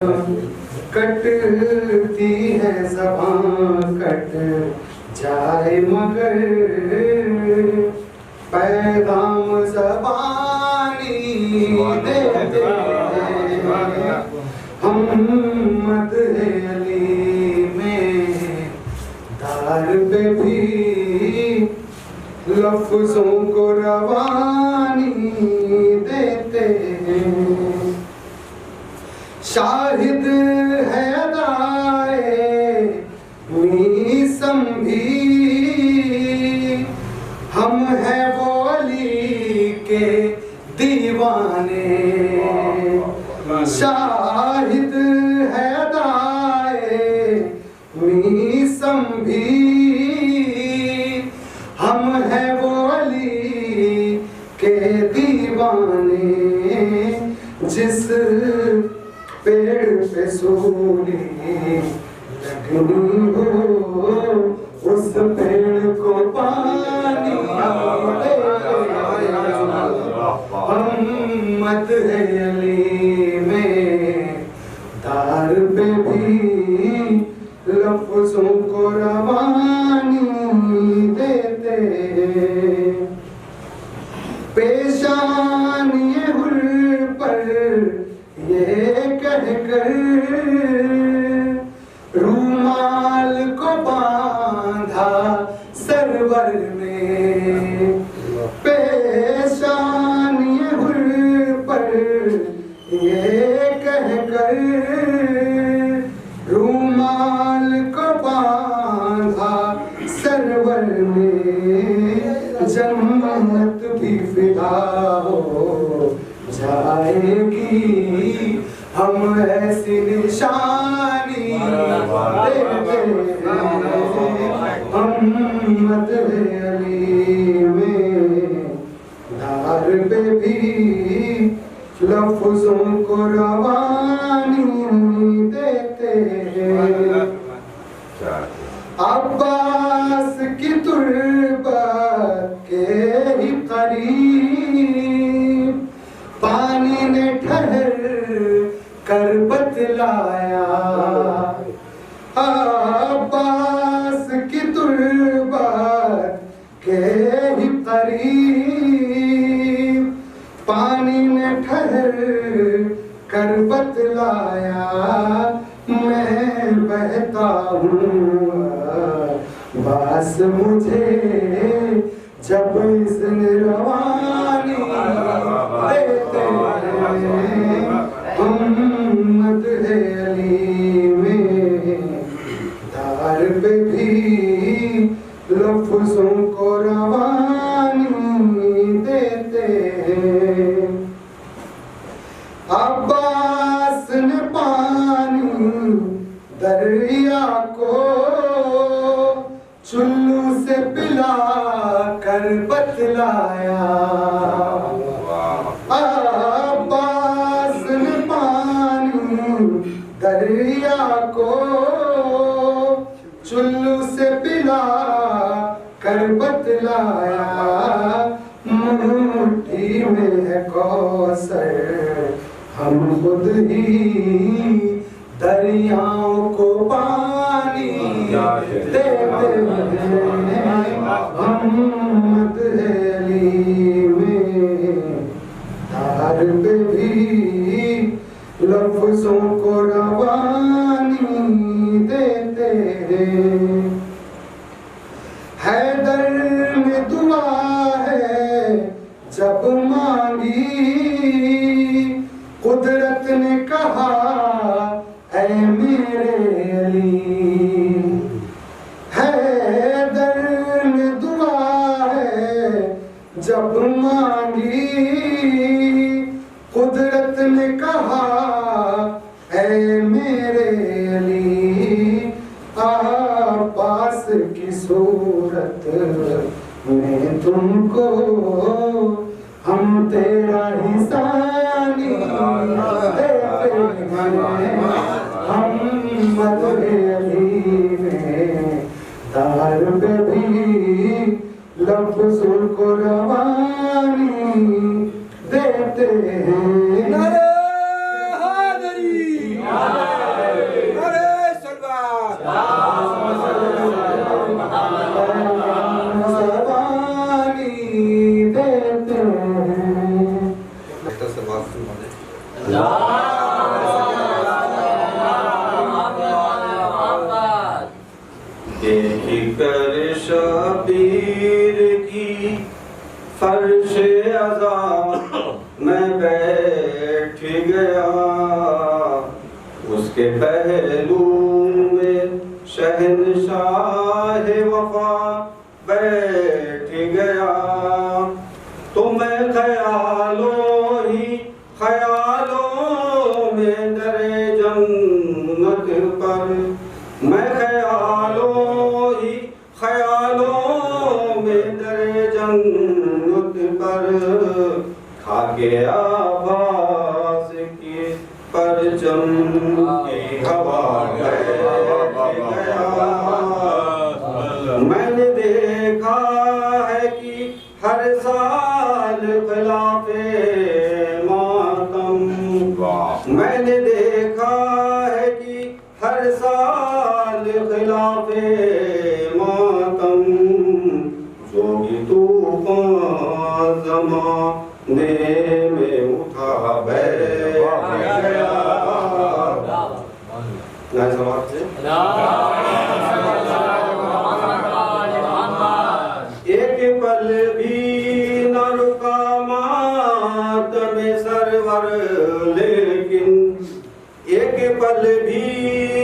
कटती है ज़बां कट जाए मगर पैगाम ज़बानी देते हैं हम मदहे अली में दार पे भी लफ्ज़ों को रवानी देते हैं। शाहिद है अदाए मीसम भी हम हैं वो अली के दीवाने। शाहिद है अदाए मीसम भी हम हैं वो अली के दीवाने। जिस पेड़ पे सूली लगनी हो उस पेड़ को पानी हम मदहे अली में दार पे भी लफ्ज़ों को रवानी देते। पेशानी हुर पर ये कहकर रूमाल को बांधा सरवर ने। पेशानी हुर पर ये कहकर रूमाल को बांधा सरवर ने। जन्नत भी फिदा हो जाएगी हम ऐसी निशानी देते हैं। हम मदहे अली में दार पे भी लफ्ज़ों को रवानी देते हैं। अब्बास की तुर्बत के ही करीब पानी ने ठहर कर बतलाया। अब्बास की तुर्बत के ही करीब पानी ने ठहर कर बतलाया। मैं बहता हूँ बस मुझे जब इसने रवानी देते हैं। हम मदहे अली में दार पे भी लफ्ज़ों को रवानी देते हैं। अब्बास ने पानी दरिया को चुल्लू से पिला कर बतलाया। अब्बास ने पानी दरिया को चुल्लू से पिला कर बतलाया। मुट्ठी में है कौसर हम खुद ही दरियाओं को पानी देते हैं। हम मदहे अली में दार पे भी लफ्ज़ों को रवानी देते हैं। हैदर में दुआ है जब मांगी कुदरत ने कहा ऐ मेरे अली। हैदर ने दुआ है जब मांगी कुदरत ने कहा ऐ मेरे अली। पास की सूरत में तुमको हम तेरा ही सानी देते हैं। हम मदहे अली में दार पे भी लफ्ज़ों को रवानी देते हैं। शबीर की फर्श अज़ा मैं बैठ गया, उसके पहलू में शहंशाह वफा बैठ गया। तो मैं ख्यालों में दरे जन्नत पर, मैं ख्यालों में दरे जन्नत पर खाके आवाज़ की परचम की हवा बैठ गया। मैंने देखा है कि हर साल खिलाफे मातम, मैंने देखा है कि हर साल खिलाफे मातम, जोगी तूफान ज़माने में उठा बैठ गया। एक पल भी न रुका मातम सरवर, लेकिन एक पल भी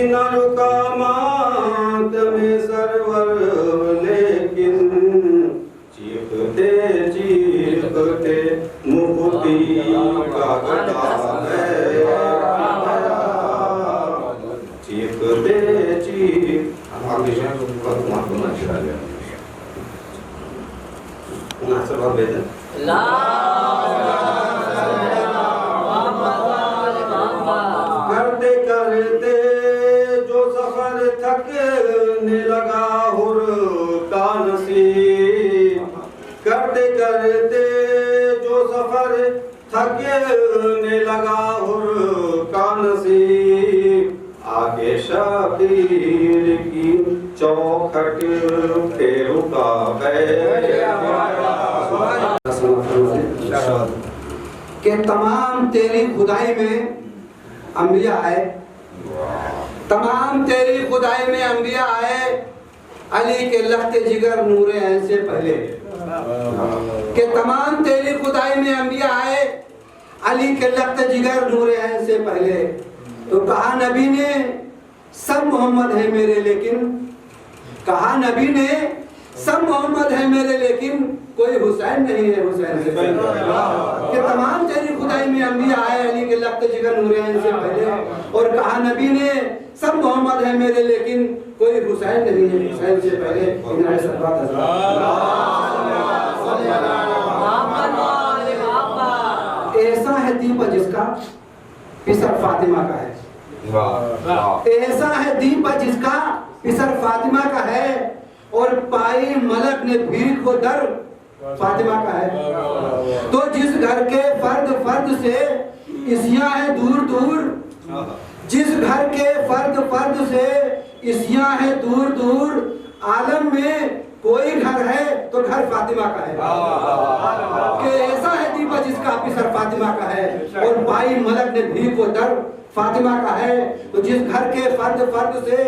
न रुका मातम सरवर, लेकिन चीखते चीखते मुफ्ती का गदा चीखते चीख करते करते जो सफर थकने लगा हुर का नसीब, करते करते जो सफर थकने लगा हुर का नसीब, आगे शबीर की चौखट पे रुका कि तमाम तेरी खुदाई में अंबिया आए, तमाम तेरी खुदाई में अंबिया आए, अली के लख्त जिगर नूरे ऐन से पहले। कि तमाम तेरी खुदाई में अंबिया आए, अली के लख्त जिगर नूरे ऐन से पहले। तो कहा नबी ने सब मोहम्मद है मेरे, लेकिन कहा नबी ने सब मोहम्मद है मेरे, लेकिन कोई हुसैन नहीं है हुसैन से पहले। कि तमाम तेरी खुदाई में अंबिया आए, अली के लख्त जिगर नूरे ऐन से पहले। और कहा नबी ने सब मोहम्मद है मेरे, लेकिन कोई हुसैन नहीं है हुसैन से पहले। ऐसा है दीपक जिसका पिसर फातिमा का है, ऐसा है दीपक जिसका पिसर फातिमा का है, और पाई मलक ने भीख को दर फातिमा का है। तो जिस घर के फर्द फर्द से इसियां है दूर दूर, जिस घर के फर्द से इसियां है दूर दूर, आलम में कोई घर है तो घर फातिमा का है। कि ऐसा है दीपा जिसका पिसर फातिमा का है, और पाई मलक ने भी को दर फातिमा का है। तो जिस घर के फर्द से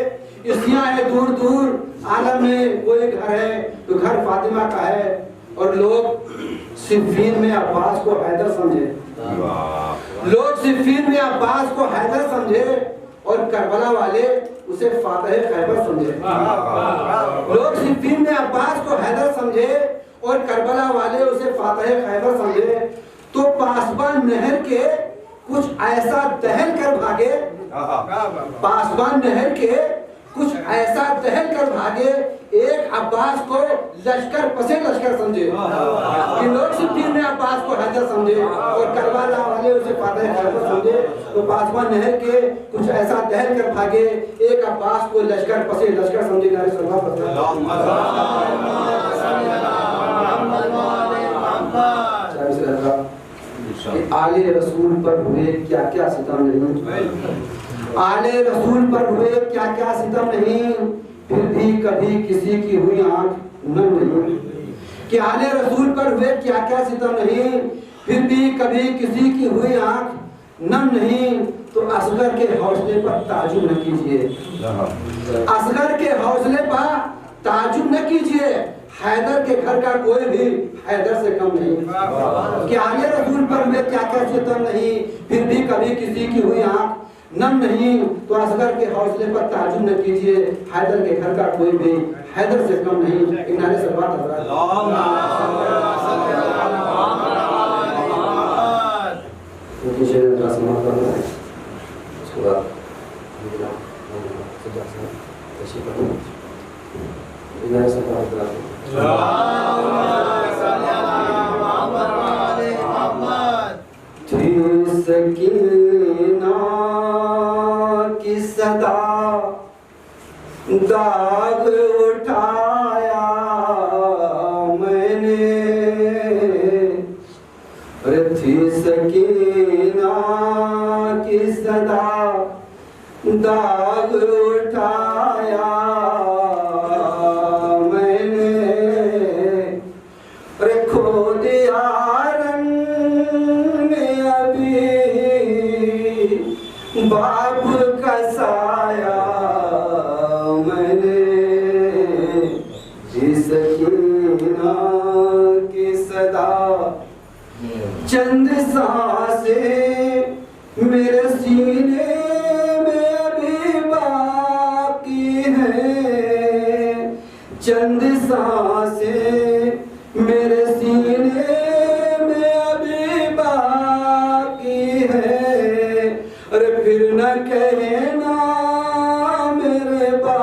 इसियां है दूर दूर, आलम में कोई घर है तो घर फातिमा का है। और लोग सिफ़ीन में अब्बास को हैदर समझे, लोग सिफ़ीन में अब्बास को हैदर समझे, और करबला वाले उसे फातह खैबर समझे। लोग सिफ़ीन में अब्बास को हैदर समझे और करबला वाले उसे फातह खैबर समझे। तो पासबान नहर के कुछ ऐसा दहल कर भागे, पासबान नहर के कुछ ऐसा दहल कर भागे, एक अब्बास को लश्कर पसे लश्कर समझे। कि लोग सिफ़ीन में अब्बास को हैदर समझे और करबला वाले उसे फातह खैबर समझे। तो पासबान नहर के कुछ ऐसा दहल कर भागे, एक अब्बास को लश्कर पसे लश्कर समझे। आले रसूल पर हुए क्या क्या सितम नहीं, आले रसूल पर हुए क्या क्या सितम नहीं, फिर भी कभी किसी की हुई आंख नम नहीं। कि आले रसूल पर हुए क्या क्या सितम नहीं, फिर भी कभी किसी की हुई आंख नम नहीं। तो असगर के हौसले पर ताजुब न कीजिए, असगर के हौसले पर ताजुब न कीजिए, हैदर के घर का कोई भी हैदर से कम नहीं। कि आले रसूल पर मैं क्या क्या सितम नहीं, फिर भी कभी किसी की हुई आंख नम नहीं। तो असगर के हौसले पर ताजुब न कीजिए, हैदर के घर का कोई भी हैदर से कम नहीं। किनारे से बात सकीना की सदा दाग उठाया मैंने, थी सकीना की सदा दाग उठाया मैंने, खो दिया बाप का साया मैंने, सकीना की सदा चंद सांसें मेरे सीने में अभी बाकी हैं, चंद सांसें मेरे सीने में अभी बाकी हैं। अरे फिर न कहना मेरे बा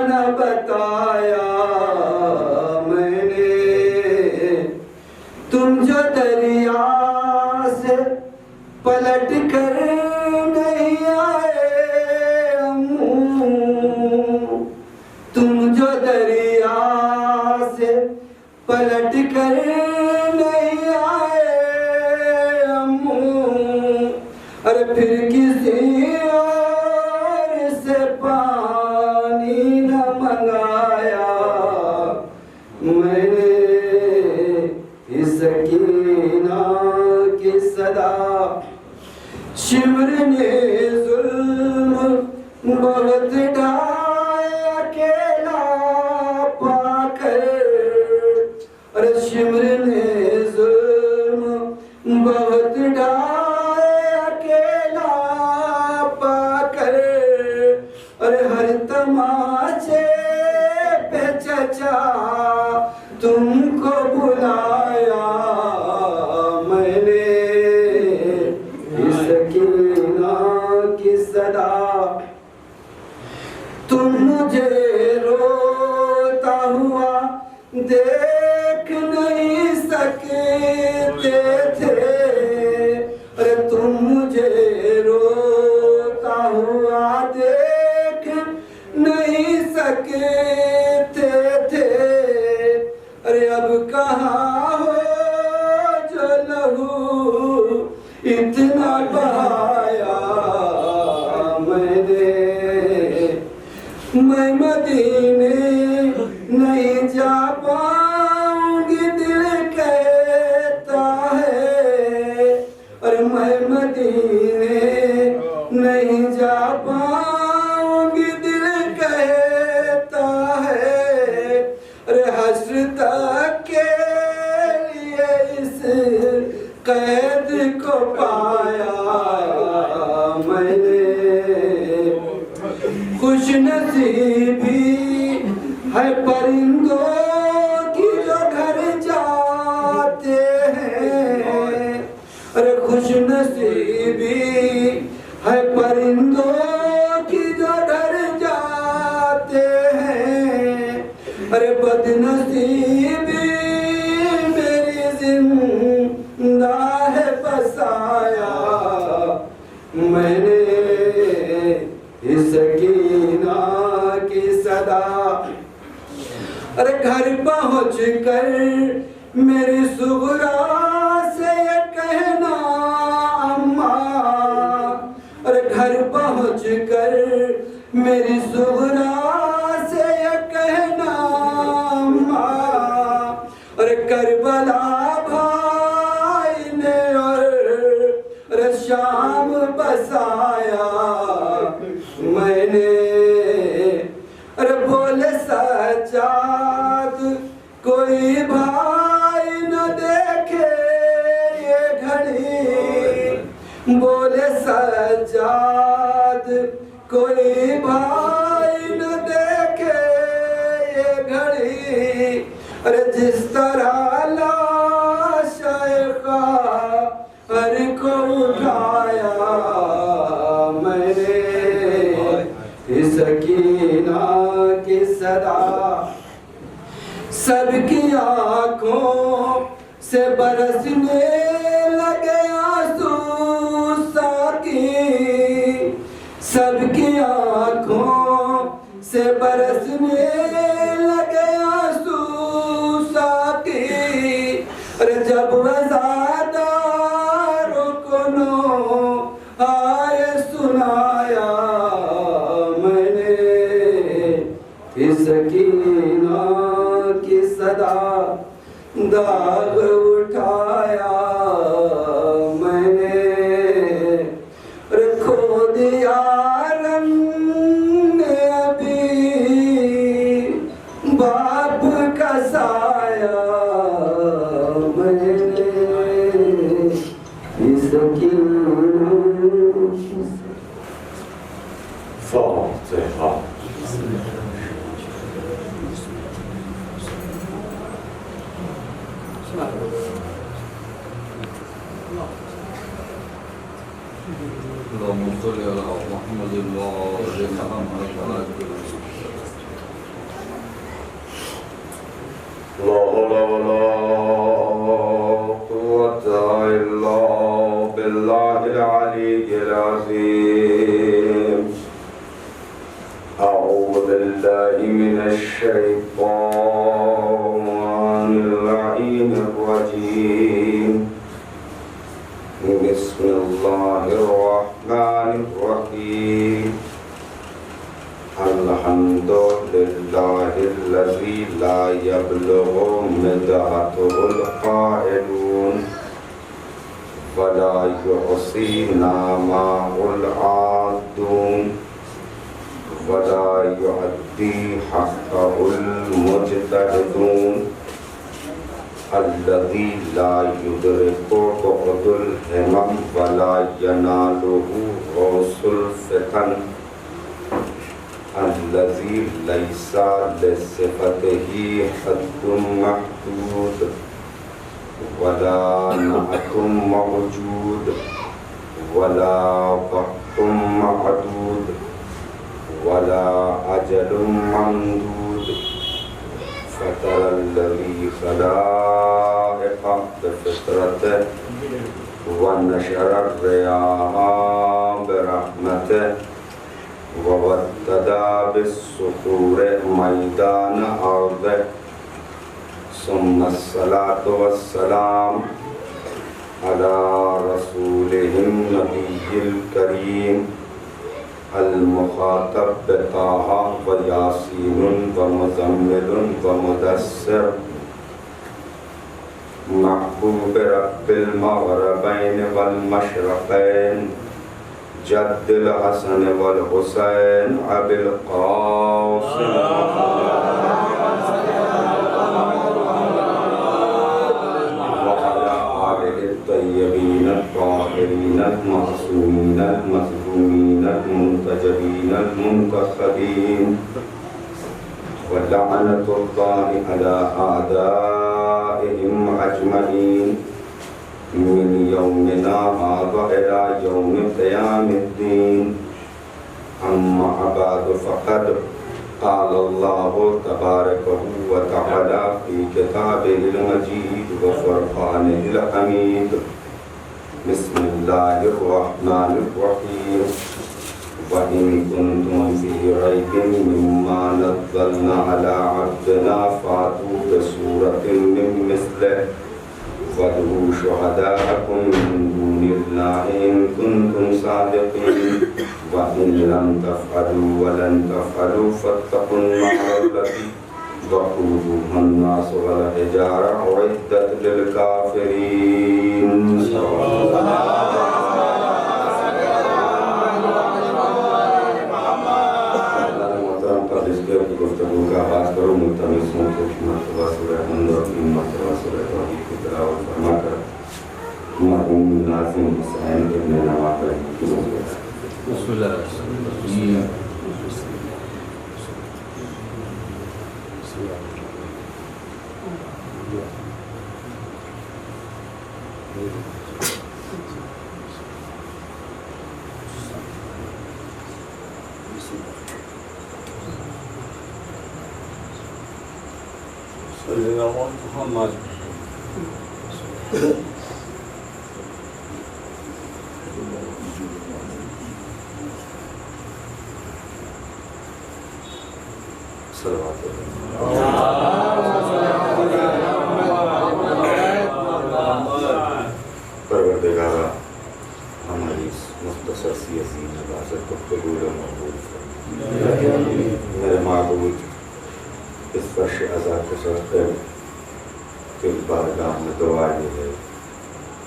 न बताया मैंने, तुम जो दरिया से पलट कर नहीं आए अम्मू, तुम जो दरिया से पलट कर नहीं आए अम्मू, अरे फिर किसी और से पानी न मंगाया मैंने, सकीना की सदा शिमर ने जुल्म बहुत ढाया अकेला पाकर, अरे शिमर ने जुल्म बहुत ढाया अकेला पाकर, अरे हर तमाचे पे चचा तुमको बुलाया मैंने, सकीना की सदा तुम मुझे रोता हुआ देख नहीं सकते थे, अरे तुम मुझे रोता हुआ देख नहीं सकते थे, अरे अब कहाँ हो जो लहू इतना बहाया मैंने, मैं मदीने नहीं जा पाऊंगी दिल कहता है, अरे मैं मदीने नहीं जा पाऊंगी दिल कहता है, अरे हश्र तक के लिए इस कैद को पाया मैंने, खुश नसीबी है परिंदों की जो घर जाते हैं, अरे खुश नसीबी है परिंदों की जो घर जाते हैं, अरे बदनसीबी मेरी जिंदा है बसाया मैंने, सकीना की सदा, अरे घर पहुँच कर मेरी सुगरा से ये कहना अम्मा, अरे घर पहुँच कर मेरी सुगरा से ये कहना अम्मा, अरे करबला भाई ने और शाम बसाया मैंने, अरे बोले सच्चा अरे जिस तरह लाशाएगा हर को उठाया मैंने, इस सकीना की सदा सबकी आंखों से बरसने लगे आंसू साकी, सबकी आंखों से बरसने लगे आंसू साकी। अरे जब वज़ादारों को नो आए सुनाया मैंने, इस सकीना की सदा दाग उठाया मैंने। रखो दिया रंग अभी बाप का साया मैंने, इसकी फातिहा। اللهم صل على محمد وعلى محمد وعلى لا حول ولا قوة إلا بالله العلي العظيم. أعوذ بالله من الشيطان اللعين الرجيم. بسم الله الرحمن الرحيم. الحمد لله الذي لا يبلغ مدحته القائلون ولا يحصي نعمه العادون ولا يؤدي حقه المجتهدون. الذي لا يدرك بعد الهمم ولا يناله غوث الفتن. الذي ليس لصفته حد محدود ولا نعت موجود ولا وقت معدود ولا أجل ممدود. فترى الذي خلائق بفطرته ونشر الرياح برحمته وودد بالصخور ميدان أرضه. ثم الصلاة والسلام على رسوله النبي الكريم المخاطب بطه وياسين ومزمل ومدثر محبوب رب المغربين والمشرقين جد الحسن والحسين أبي القاسم وعلى آله الطيبين الطاهرين المعصومين المظلومين المنتجبين المنتخبين. ولعنة الله على أعدائهم أجمعين من يومنا هذا إلى يوم قيام الدين. أما بعد فقد قال الله تبارك وتعالى في كتابه المجيد وفرقانه الحميد. بسم الله الرحمن الرحيم. وإن كنتم في ريب مما نزلنا على عبدنا فأتوا بسورة من مثله وادعوا شهداءكم من دون الله إن كنتم صادقين. وإن لم تفعلوا ولن تفعلوا فاتقوا النار التي وقودها الناس والحجارة أعدت للكافرين. गुफ्तगू का आगाज़ करो मुल्तमिसों को मरतबा सूरह अंदर की मरतबा सूरह तौहीद की तिलावत फरमाकर मरहूम नाज़िम हुसैन इब्न नवाफ़िल की बिस्मिल्लाह। परवरदिगारा हमारी इस मुख्तसर सी अज़ीम इबादत को कबूल और मकबूल फरमा। मेरे माबूद, इस फर्श अज़ा के सदक़े के बारगाह में दुआ ये है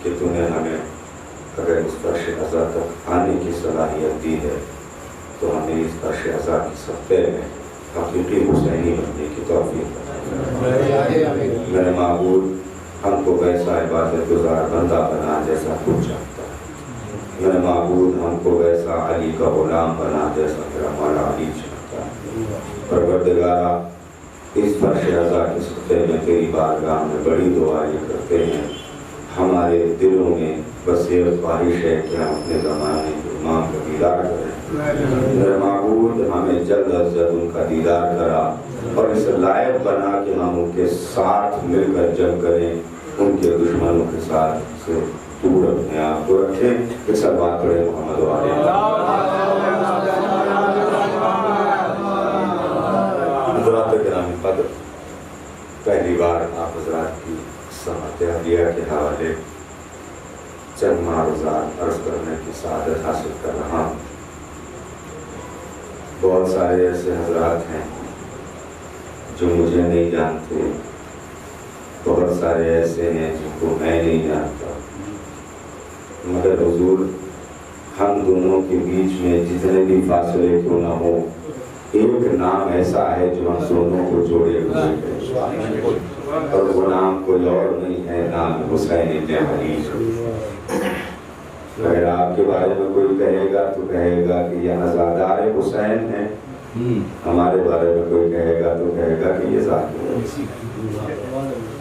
कि तूने हमें अगर इस फर्श अज़ा तक आने की सलाहियत दी है तो हमें इस फर्श अज़ा की सदक़े में हकीकी हुसैनी बनने की तौफ़ीक़ अता। मेरे माबूद, हमको वैसा इबादत गुजार बंदा बना जैसा तू चाहता है। मेरे माबूद, हमको वैसा अली का गुलाम बना जैसा तेरा मौला अली चाहता है। परवरदिगारा, इस फर्श अज़ा के सदक़े में तेरी बारगाह में बड़ी दुआ ये करते हैं, हमारे दिलों में बस ये ख्वाहिश है कि हम अपने ज़माने के इमाम का दीदार करें। मेरे माबूद, हमें जल्द अज जल्द उनका दीदार करा और इस लायक बना कि हम उनके साथ मिलकर जंग करें, उनके दुश्मनों के साथ से दूर अपने आप को रखें। इस बात करें मोहम्मद वाले। हज़रात गिरामी क़द्र, पहली बार आप हज़रात की समात हदिया के हवाले चंद मारूज़ात अर्ज़ करने की सआदत हासिल कर रहा हूँ। बहुत सारे ऐसे हज़रात हैं जो मुझे नहीं जानते, बहुत सारे ऐसे हैं जिनको मैं नहीं जानता, मगर हुजूर हम दोनों के बीच में जितने भी फासले क्यों ना हो, एक नाम ऐसा है जो हम दोनों को जोड़े हुए है और वो नाम कोई और नहीं है, नाम हुसैन इब्न अली। अगर आपके बारे में कोई कहेगा तो कहेगा कि यह अज़ादार हुसैन है, हमारे बारे में कोई कहेगा तो कहेगा कि ये ज़ाकिर।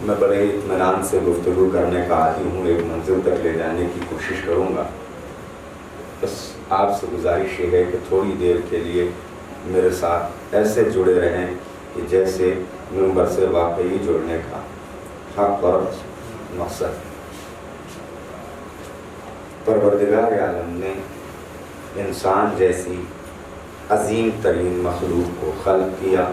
मैं बड़े इत्मीनान से गुफ्तगू करने का आदी हूँ, एक मंजिल तक ले जाने की कोशिश करूँगा। बस आपसे गुजारिश ये है कि थोड़ी देर के लिए मेरे साथ ऐसे जुड़े रहें कि जैसे मिंबर से वाकई जुड़ने का हक और मकसद। परवरदिगार आलम ने इंसान जैसी अजीम तरीन मखलूक को खल्क किया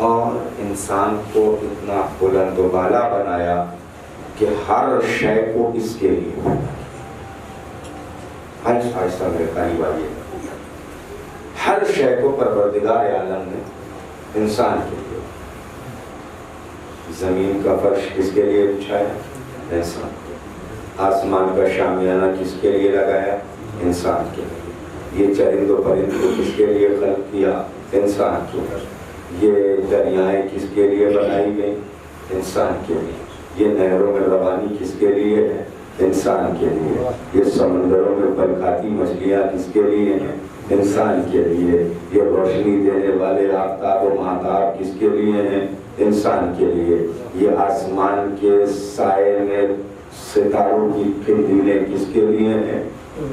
और इंसान को इतना बुलंद व बाला बनाया कि हर शय को इसके लिए आहिस्ता मेरे करीब आइए, हर शय को परवरदिगार आलम ने इंसान के लिए, जमीन का फर्श किसके लिए बिछाया? इंसान। आसमान का शामियाना किसके लिए लगाया? इंसान के लिए। ये चरिंद व परिंद को किसके लिए खल्क किया? इंसान के लिए। ये दरियाएं किसके लिए बनाई गई? इंसान के लिए। ये नहरों में रवानी किसके लिए है? इंसान के लिए। ये समंदरों में पल खाती मछलियाँ किसके लिए हैं? इंसान के लिए। ये रोशनी देने वाले आफ्ताब व महताब किसके लिए हैं? इंसान के लिए। ये आसमान के साए में सितारों की किरणें किसके लिए हैं?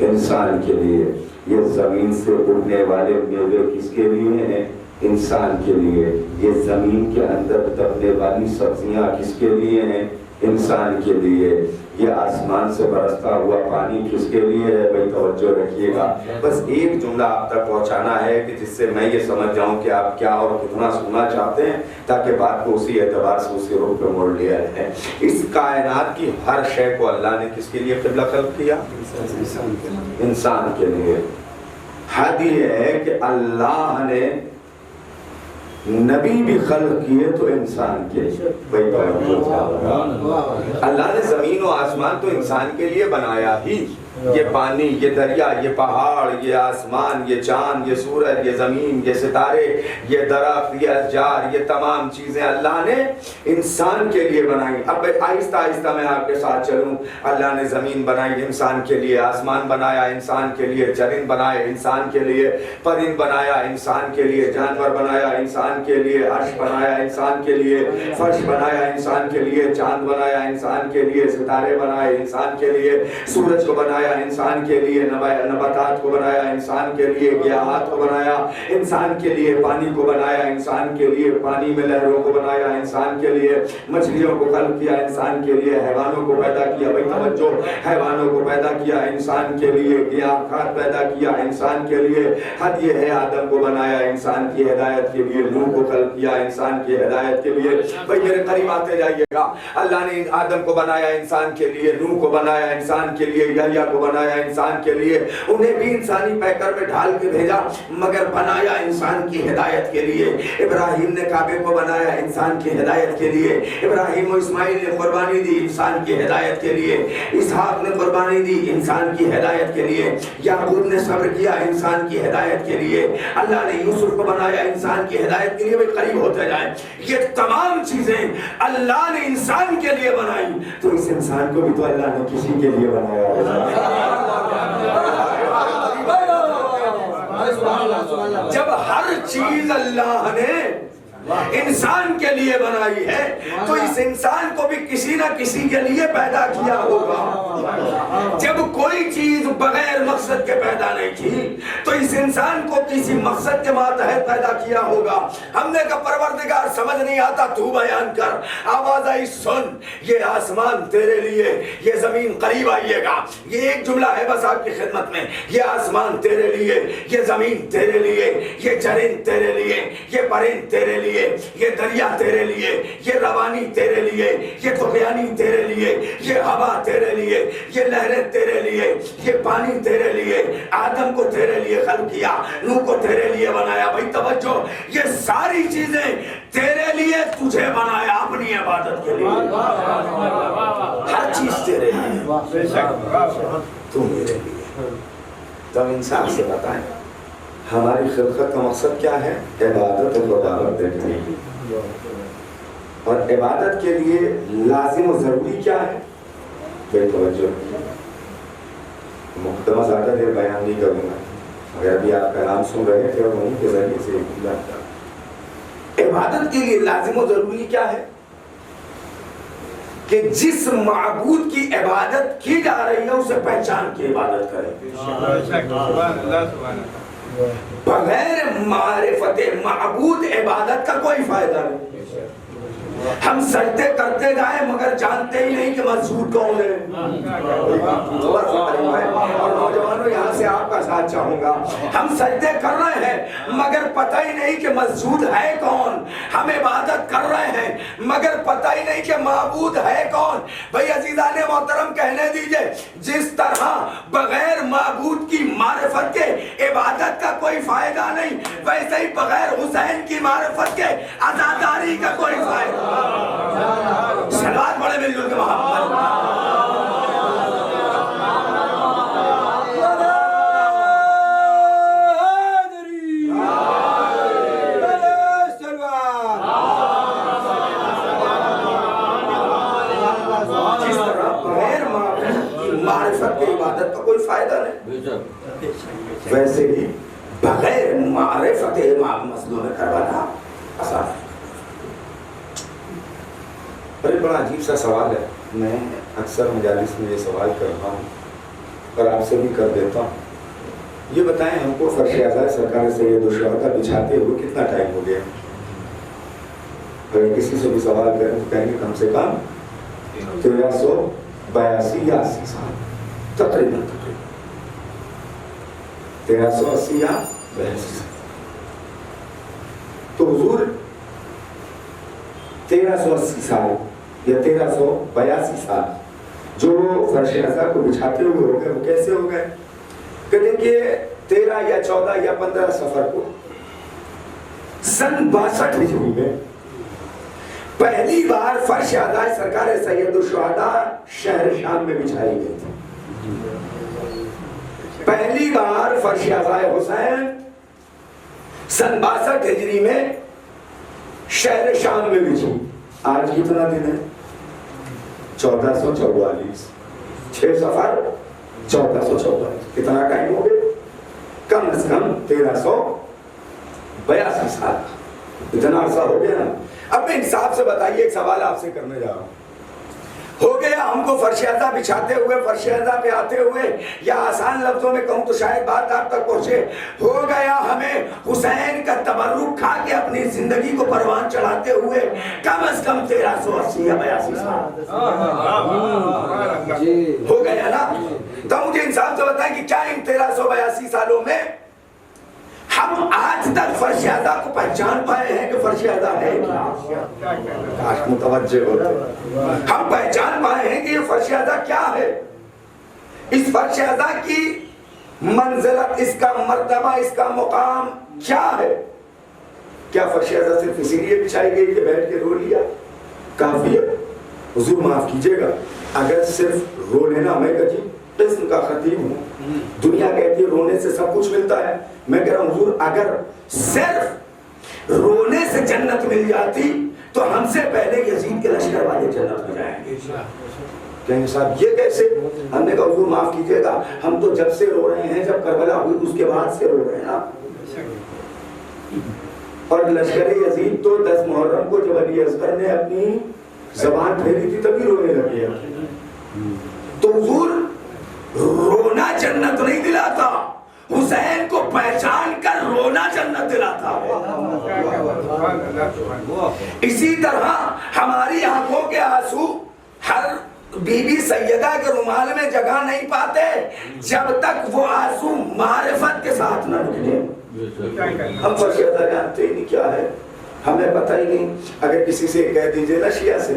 इंसान के लिए। ये जमीन से उड़ने वाले मेवे किसके लिए हैं? इंसान के लिए। ये जमीन के अंदर दबने वाली सब्जियां किसके लिए हैं? इंसान के लिए। ये आसमान से बरसता हुआ पानी किसके लिए है? भाई तवज्जो रखिएगा। बस एक जुमला आप तक पहुंचाना है कि जिससे मैं ये समझ जाऊं कि आप क्या और कितना सुनना चाहते हैं, ताकि बात को उसी एतबार से उसी रुख पे मोड़ लिया है। इस कायनात की हर शय को अल्लाह ने किसके लिए क़िबला खल्क़ किया? इंसान के लिए। हद ये है कि अल्लाह ने नबी भी खल्क़ किए तो इंसान के लिए। अल्लाह ने ज़मीन और आसमान तो इंसान के लिए बनाया ही, ये पानी, ये दरिया, ये पहाड़, ये आसमान, ये चांद, ये सूरज, ये जमीन, ये सितारे, ये दरख्त, ये अशजार, ये तमाम चीजें अल्लाह ने इंसान के लिए बनाई। अब आहिस्ता आहिस्ता मैं आपके साथ चलूं। अल्लाह ने जमीन बनाई इंसान के लिए, आसमान बनाया इंसान के लिए, चरिंद बनाए इंसान के लिए, परिंद बनाया इंसान के लिए, जानवर बनाया इंसान के लिए, अर्श बनाया इंसान के लिए, फर्श बनाया इंसान के लिए, चांद बनाया इंसान के लिए, सितारे बनाए इंसान के लिए, सूरज को बनाया इंसान के लिए, नबातात को बनाया इंसान के लिए, गियाहात को बनाया इंसान के लिए, पानी को बनाया इंसान के लिए, पानी में लहरों को बनाया इंसान के लिए, मछलियों को खल्क किया इंसान के लिए, हैवानों को पैदा किया, भाई तवज्जो, हैवानों को पैदा किया इंसान के लिए, गियाहात पैदा किया इंसान के लिए। हद ये है आदम को बनाया इंसान की हिदायत के लिए, नूह को खल्क किया इंसान की हिदायत के लिए। भाई मेरे करीब आते जाइएगा। अल्लाह ने आदम को बनाया इंसान के लिए, नूह को बनाया इंसान के लिए, यहया को बनाया इंसान के लिए, उन्हें भी इंसानी पैकर में ढाल के भेजा, मगर बनाया इंसान की हिदायत के लिए। इब्राहिम ने काबे को बनाया इंसान की हिदायत के लिए, इब्राहिम और इस्माइल ने कुर्बानी दी इंसान की हिदायत के लिए, इसहाक ने कुर्बानी दी इंसान की हिदायत के लिए, याकूब ने सब्र किया इंसान की हिदायत के लिए, अल्लाह ने यूसुफ को बनाया इंसान की हिदायत के लिए। वे करीब होते जाए, ये तमाम चीजें अल्लाह ने इंसान के लिए बनाई, तो इस इंसान को भी तो अल्लाह ने किसी के लिए बनाया है। जब हर चीज अल्लाह ने इंसान के लिए बनाई है, तो इस इंसान को भी किसी ना किसी के लिए पैदा किया होगा। जब कोई चीज बगैर मकसद के पैदा नहीं की, तो इस इंसान को किसी मकसद के मातहत पैदा किया होगा। हमने कहा परवरदिगार समझ नहीं आता, तू बयान कर। आवाज आई सुन, ये आसमान तेरे लिए, ये जमीन करीब आइएगा। ये एक जुमला है बस आपकी खिदमत में। ये आसमान तेरे लिए, ये जमीन तेरे लिए, ये चरिंद तेरे लिए, ये परिंद तेरे लिए, ये दरिया तेरे लिए, ये रवानी तेरे लिए, ये तुगयानी तेरे लिए, ये हवा तेरे लिए, ये लहरें तेरे लिए, ये पानी तेरे लिए, आदम को तेरे लिए खल्क किया, नूह को तेरे लिए बनाया। भाई तवज्जो, ये सारी चीजें तेरे लिए, तुझे बनाया अपनी इबादत के लिए। हर चीज तेरे लिए, तू मेरे लिए। तो इंसान से बताएं हमारी खिलकत का मकसद क्या है? इबादत और खुदावंद देखनी। और इबादत के लिए लाजिम और ज़रूरी क्या है? बेतवज्जो, मुकदमा ज़्यादा देर बयान नहीं करूँगा, अगर अभी आपका नाम सुन रहे थे और वहीं के जरिए से इबादत के लिए लाजिम और ज़रूरी क्या है? कि जिस माबूद की इबादत की जा रही है उसे पहचान के इबादत करें। बगैर मारिफते माबूद इबादत का कोई फायदा नहीं। हम सजदे करते जाए मगर जानते ही नहीं कि मस्जूद कौन है। और नौजवानों, यहाँ से आपका साथ चाहूंगा, हम सजदे कर रहे हैं मगर पता ही नहीं कि मस्जूद है कौन। हम इबादत कर रहे हैं मगर पता ही नहीं कि माबूद है कौन। भाई अजीज़ाने मोहतरम, कहने दीजिए, जिस तरह बगैर माबूद की मारिफत के इबादत का कोई फायदा नहीं, वैसे ही बगैर हुसैन की मारिफत के अज़ादारी का कोई फायदा। सलावत पढ़े मिलजुल के मोहम्मद। जिस तरह बगैर मारिफत की इबादत का कोई फायदा नहीं, वैसे ही बगैर मारिफत इमाम मज़लूम करवाना आसान है। अरे बड़ा अजीब सा सवाल है, मैं अक्सर मजालिस में ये सवाल करता हूँ और आपसे भी कर देता हूँ। ये बताएं हमको, फर्श-ए-आज़ाद सरकार सैयद शुहदा बिछाते हुए कितना टाइम हो गया? अगर किसी से भी सवाल करें तो कहेंगे कम से कम 1382 या 80 साल, तकरीबन 1380 या 82 साल। तो हुजूर 1380 साल या 1382 साल जो फर्श-ए-आज़ाद को बिछाते हुए हो गए, वो कैसे हो गए? कि देखिए 13 या 14 या 15 सफर को सन 62 हिजरी में पहली बार फर्श-ए-आज़ाद सरकार सैयद शुहदा शहर शाम में बिछाई गई थी। पहली बार फर्शियाज़ाए हुसैन सन 62 हिजरी में शहर शाम में बिछी। आज कितना दिन है? 1444। 6 सफर 1444, कितना टाइम हो गया? कम से कम 1382 साल, इतना अर्सा हो गया ना। अब इंसाफ से बताइए, एक सवाल आपसे करने जा रहा हूं, हो गया हमको फर्शियाज़ा बिछाते हुए, फर्शियाज़ा पे आते हुए, या आसान लफ्जों में कहूं तो शायद बात आप तक पहुंचे, हो गया हमें हुसैन का तबर्रुक खा के अपनी जिंदगी को परवान चढ़ाते हुए कम से कम 1380 या 82 साल हो गया ना। तो मुझे इंसाफ से बताएं कि क्या इन 1382 सालों में हम आज तक फर्शियाज़ा को पहचान पाए हैं कि फर्शियाज़ा है क्या? काश मुतवज्जे होते। हम पहचान पाए हैं कि ये फर्शियाज़ा क्या है, इस फर्शियाज़ा की मंजिलत, इसका मर्तबा, इसका मुकाम क्या है? क्या फर्शियाज़ा सिर्फ इसीलिए बिछाई गई कि बैठ के रो लिया काफी है? हुजूर माफ कीजिएगा, अगर सिर्फ रो लेना, मैं कभी किस्म का खतीब हूँ, दुनिया कहती है रोने से सब कुछ मिलता है, मैं कह रहा हूँ हुजूर अगर सिर्फ रोने से जन्नत मिल जाती तो हमसे पहले यजीद के लश्कर वाले जन्नत में जाएंगे। कहेंगे साहब ये कैसे? हमने कहा हुजूर माफ कीजिएगा, हम तो जब से रो रहे हैं, जब करबला हुई उसके बाद से रो रहे हैं ना। और लश्कर यजीद तो 10 मुहर्रम को जब अली असगर ने अपनी जबान फेरी थी तभी रोने लगे। तो हुजूर रोना जन्नत नहीं दिलाता, हुसैन को पहचान कर रोना जन्नत दिलाता है। इसी तरह हमारी आंखों के आंसू हर बीबी सैयदा के रुमाल में जगह नहीं पाते जब तक वो आंसू मारिफत के साथ न निकले। हम फर्शियाज़ा जानते ही नहीं क्या है, हमें पता ही नहीं। अगर किसी से कह दीजिए ना शिया से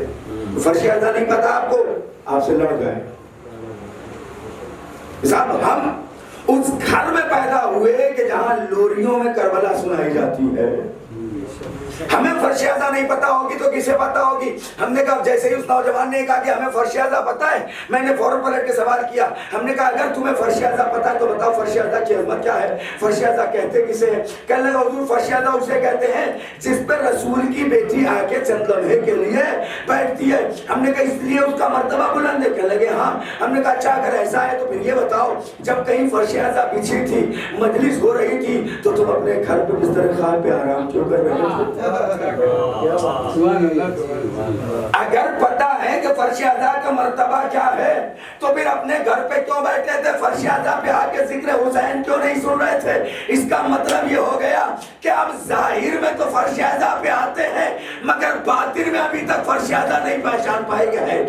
फर्शियाज़ा नहीं पता आपको, आपसे लड़ गए। साहब हम उस घर में पैदा हुए कि जहां लोरियों में करबला सुनाई जाती है। हमें फर्शियाज़ा नहीं पता होगी तो किसे पता होगी? हमने कहा, जैसे ही उस नौजवान ने कहा कि हमें फर्शियाज़ा पता है, मैंने फौरन पलट के सवाल किया। हमने कहा अगर तुम्हें फर्शियाज़ा पता है तो बताओ फर्शियाज़ा की अजमत क्या है? फर्शियाज़ा कहते किसे है? कहने लगा हुजूर फर्शियाज़ा उसे कहते हैं जिस पर रसूल की बेटी आके चंद लम्हे के लिए बैठती है। हमने कहा इसलिए उसका मर्तबा बुलंद है? कहने लगे हाँ। हमने कहा अच्छा अगर ऐसा है तो फिर ये बताओ, जब कहीं फर्शियाज़ा बिछी थी, मजलिस हो रही थी, तो तुम अपने घर पे बिस्तर खाल पे आराम क्यों कर रहे थे? अगर पता है कि फर्शियाज़ा का मर्तबा क्या है तो फिर अपने घर पे क्यों बैठे थे? फर्शियाज़ा पे आके जिक्र हुसैन क्यों नहीं सुन रहे थे? इसका मतलब ये हो गया कि अब जाहिर में तो फर्शियाज़ा पे आते हैं मगर बातिन में अभी तक फर्शियाज़ा नहीं पहचान पाए गए हैं।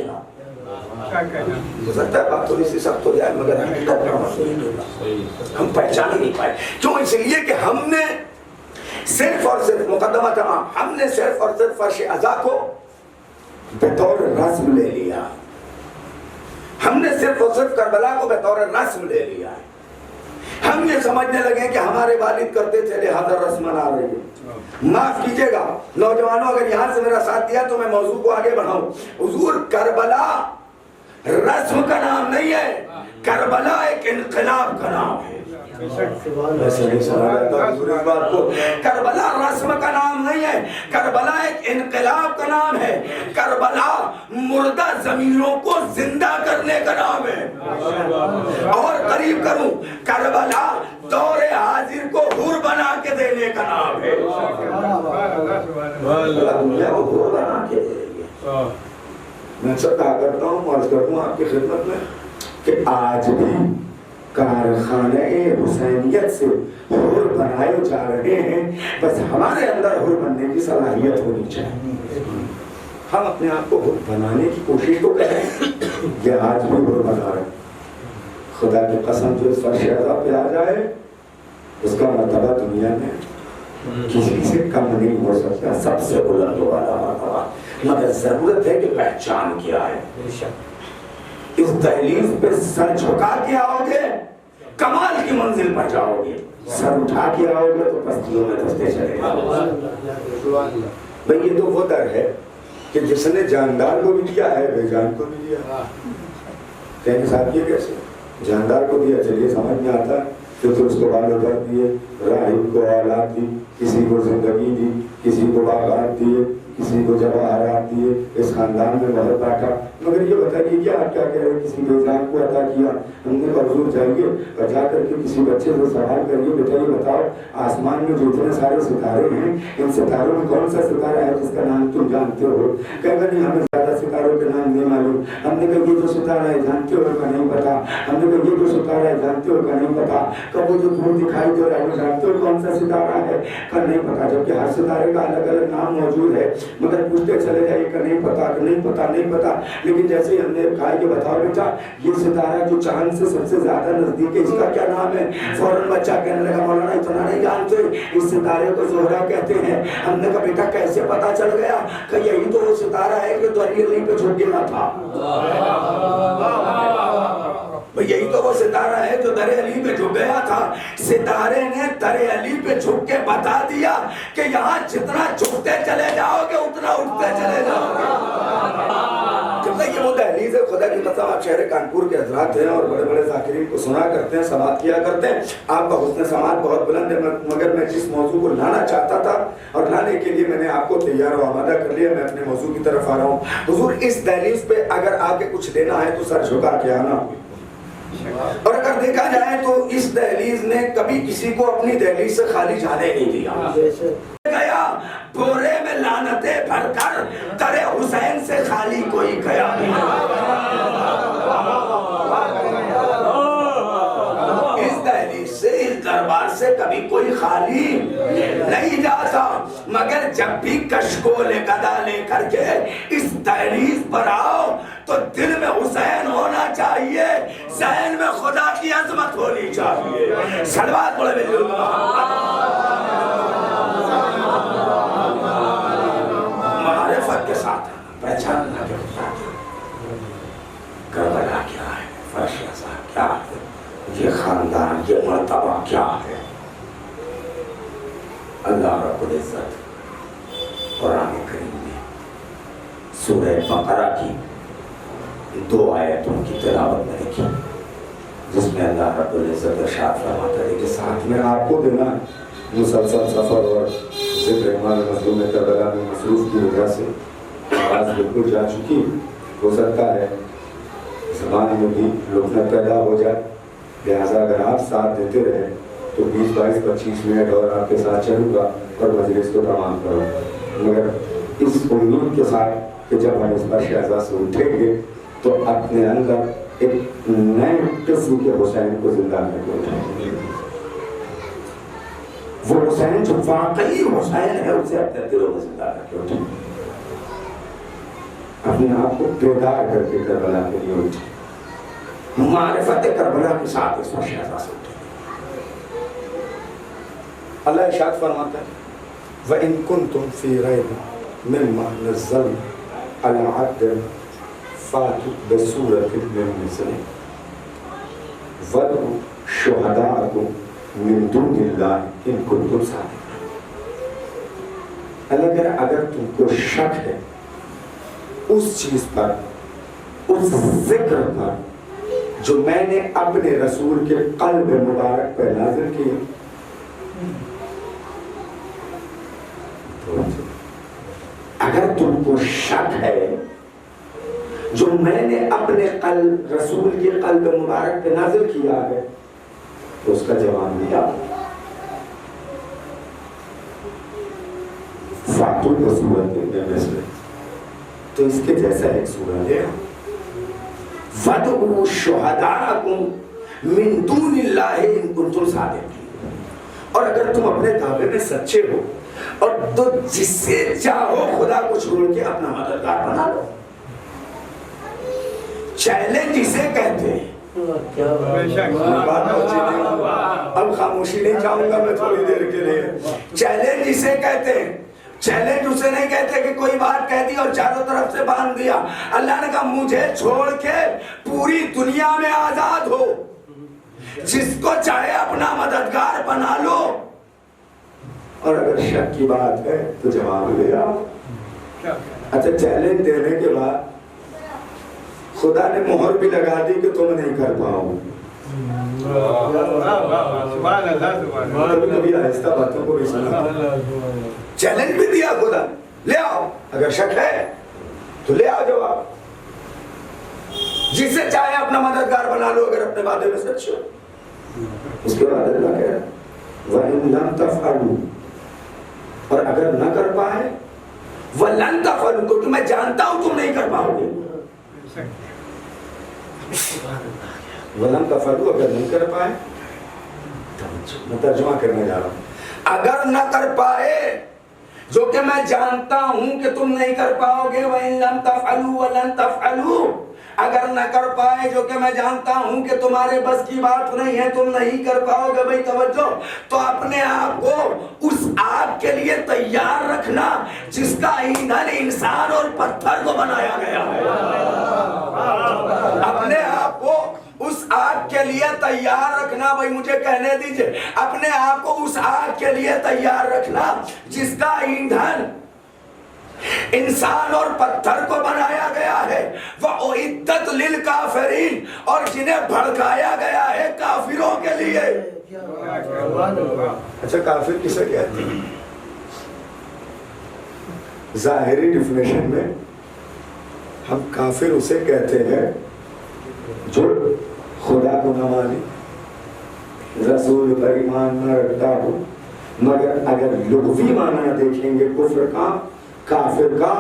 हो सकता है बात थोड़ी सी सख्त हो जाए मगर हम पहचान नहीं पाए। क्यों? इसलिए कि हमने सिर्फ और सिर्फ मुकदमा तमाम, हमने सिर्फ और सिर्फ फर्शियाज़ा को बतौर रस्म ले लिया। हमने सिर्फ और सिर्फ करबला को बतौर रस्म ले लिया है। हम ये समझने लगे कि हमारे वालिद करते थे लिहाजा रस्म मना रही है। माफ कीजिएगा नौजवानों, अगर यहां से मेरा साथ दिया तो मैं मौजू को आगे बढ़ाऊं। हुजूर करबला रस्म का नाम नहीं है, करबला एक इनकलाब का नाम है। वैसे नहीं सुना जाता इस बात को। करबला रस्म का नाम नहीं है, करबला एक इनकलाब का नाम है। करबला मुर्दा जमीनों को जिंदा करने का नाम है। और करीब करूं, करबला दौरे हाजिर को हुर बना के देने का नाम है। मैं सब कहा करता हूँ, अर्ज करता हूँ आपकी खिदमत में कि आज भी कारखाने हुसैनियत से हुर बनाए जा रहे हैं। बस हमारे अंदर हुर बनने की सलाहियत होनी चाहिए। हम अपने आप को हुर बनाने की कोशिश तो करें, ये आज भी हुर बना रहे। खुदा की कसम जो इस फर्शियाज़ा पे आ जाए उसका मर्तबा दुनिया में किसी से कम नहीं हो सकता, सबसे बुलंद वाला मर्तबा। मगर जरूरत है कि पहचान क्या है। इस दहलीज पे सर झुका के आओगे कमाल की मंजिल पर जाओगे, सर उठा के आओगे तो पस्तियों में धंसते चले जाओगे। भाई ये तो वो दर है कि जिसने जानदार को भी दिया है बेजान को भी दिया। कहेंगे साहब ये कैसे? जानदार को दिया, चलिए समझ में आता, फिर उसको बाल भर दिए, राहिब को औलाद दी, किसी को जिंदगी दी, किसी को बागात दिए, किसी को जवाहरात दिए, इस खानदान में बहुत बांटा। मगर ये बताइए क्या आप क्या कह रहे हैं, किसी को इनाम को अता किया, हमने हजूर जाइए और जा करके किसी बच्चे से सवाल करिए, बेटा ये बताओ आसमान में जो इतने सारे सितारे हैं, इन सितारों में कौन सा सितारा है जिसका नाम तुम जानते हो? कहेगा नहीं हमें ज्यादा सितारों के नाम नहीं मालूम। हमने कहा ये जो सितारा है जानते हो का नहीं पता, हमने कहा ये जो सितारा है जानते हो का नहीं पता, कब वो जो दूर दिखाई दे रहा है वो जानते हो कौन सा सितारा है का नहीं पता, जबकि हर सितारे का अलग अलग नाम मौजूद है, मगर पूछते चले जाइए का नहीं पता, नहीं पता, नहीं पता। लेकिन जैसे ही हमने कहा कि बताओ बेटा ये सितारा जो चांद से सबसे ज्यादा नजदीक है इसका क्या नाम है, फौरन बच्चा कहने लगा मौलाना इतना नहीं जानते, इस सितारे को ज़ोहरा कहते हैं। हमने कहा बेटा कैसे पता चल गया? कि यही तो वो सितारा है जो दरिया पे झुक गया था, यही तो वो सितारा है जो दरे अली पे झुक गया था। सितारे ने दरे अली पे झुक के बता दिया कि यहाँ जितना झुकते चले जाओगे उतना उठते चले जाओगे। ये वो दहलीज़ है, खुदा की कसम आप शहर कानपुर के हजरात हैं और बड़े बड़े ज़ाकिरीन को सुना करते हैं, समात किया करते हैं, आपका हुस्न समात बहुत बुलंद है। मगर मैं जिस मौजू को लाना चाहता था और लाने के लिए मैंने आपको तैयार और आमादा कर लिया, मैं अपने मौजू की तरफ आ रहा हूँ। हुजूर इस दहलीज़ पे अगर आगे कुछ लेना है तो सर झुका के आना, और अगर देखा जाए तो इस दहलीज ने कभी किसी को अपनी दहलीज से खाली जाने नहीं दिया। गया बोरे में लानते भरकर दरे हुसैन से खाली कोई गया इस दहलीज से, इस दरबार से कभी कोई खाली नहीं जाता। मगर जब भी कशकोले गदा लेकर के इस दहलीज पर आओ तो दिल में हुसैन होना चाहिए, ज़हन में खुदा की अजमत होनी चाहिए। सलवात पढ़े मारिफत के साथ पहचानना करबला क्या है, फर्शा क्या है, ये खानदान, ये मर्तबा क्या है। अल्लाह रब्बुल इज्जत कुरान करीम में सूरह बकरा की 2 आयतों की तिलावत मैंने की, जिसमें अल्लाह रब्बुल इज्जत इरशाद फरमाता है कि साथ में आपको देना मुसलसल सफर और जिक्र इमाम मज़लूम करबला में मसरूफ की वजह से आवाज़ बिल्कुल जा चुकी। हो सकता है ज़बान में भी लुकना पैदा हो जाए, लिहाजा अगर आप साथ देते रहे तो 20, 22, 25 मिनट और आपके साथ चलूँगा और मजलिस को तमाम करूँगा। मगर इस उम्मीद के साथ कि जब हम इस पर शहज़ा से उठेंगे तो अपने अंदर एक नए किस्म के हुसैन को जिंदा करके उठाएंगे। वो हुसैन जो वाकई हुसैन है उसे अपने दिलों में जिंदा करके उठाएंगे, अपने आप को बेदार करके करबला के लिए उठे, मारिफत करबला के साथ इस पर शहज़ा से उठे। अल्लाह इरशाद फरमाता है व इन कुंतुम फी रैब मिम्मा नज़्ज़लना अला अब्दिना फातु बसूरतिन मिन मिस्लिही वदउ शुहदाअकुम मिन दुनिल्लाहि इन कुंतुम सादिक़ीन। अल्लाह कह रहा अगर तुमको शक है उस चीज पर, उस जिक्र पर जो मैंने अपने रसूल के क़ल्ब मुबारक पर नाज़िल किया, अगर तुमको शक है जो मैंने अपने रसूल के क़ल्ब मुबारक पे नाज़िल किया है तो उसका जवाब दिया फातु सूरत में, तो इसके जैसा एक सूरत है वदउ शुहदाअकुम मिन दुनिल्लाहि इन कुंतुम सादिक़ीन। और अगर तुम अपने दावे में सच्चे हो और तो जिससे चाहो खुदा को छोड़ के अपना मददगार बना लो। चैलेंज इसे कहते हैं। अब खामोशी नहीं चाहूंगा मैं थोड़ी देर के लिए। चैलेंज इसे कहते हैं। चैलेंज उसे नहीं कहते कि कोई बात कह दी और चारों तरफ से बांध दिया। अल्लाह ने कहा मुझे छोड़ के पूरी दुनिया में आजाद हो, जिसको चाहे अपना मददगार बना लो। और अगर शक की बात है तो जवाब दे आओ। अच्छा, चैलेंज देने के बाद खुदा ने मोहर भी लगा दी कि तुम नहीं कर पाओगे। कभी आहिस्ता बातों को भी सुना, चैलेंज भी दिया खुदा, ले आओ अगर शक है तो ले आओ जवाब, जिसे चाहे अपना मददगार बना लो अगर अपने वादे में सच हो। उसके बाद अल्लाह कह रहा वइन लम तफअलू, और अगर न कर पाए वलन तफअलू, क्योंकि मैं जानता हूं तुम नहीं कर पाओगे। वलन तफअलू, अगर नहीं कर पाए, मैं तर्जुमा करने जा रहा हूं, अगर न कर पाए जो कि मैं जानता हूं कि तुम नहीं कर पाओगे, वइन लम तफअलू वलन तफअलू, अगर न कर पाए जो कि मैं जानता हूं कि तुम्हारे बस की बात नहीं है, तुम नहीं कर पाओगे, भाई तवज्जो, तो अपने आप को उस आग के लिए तैयार रखना जिसका ईंधन इंसान और पत्थर को बनाया गया है। अपने आप को उस आग के लिए तैयार रखना, भाई मुझे कहने दीजिए, अपने आप को उस आग के लिए तैयार रखना जिसका ईंधन इंसान और पत्थर को बनाया गया है, वह इद्दत लिल काफिरीन, और जिन्हें भड़काया गया है काफिरों के लिए। अच्छा, काफिर किसे कहते हैं? जाहिरी डिफिनेशन में हम काफिर उसे कहते हैं जो खुदा को न माने, रसूल पर ईमान न रखता हो, मगर अगर लुग़वी माना देखेंगे कुफ्र का, काफिर का,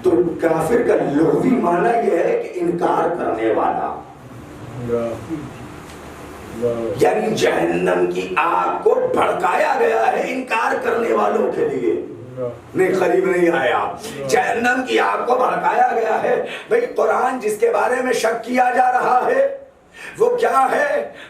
तो काफिर का लुग़वी माना यह है कि इनकार करने वाला, यानी जहन्नम की आग को भड़काया गया है इनकार करने वालों के लिए, नहीं करीब नहीं आया। जहन्नम की आग को भड़काया गया है। भाई कुरान जिसके बारे में शक किया जा रहा है वो क्या है?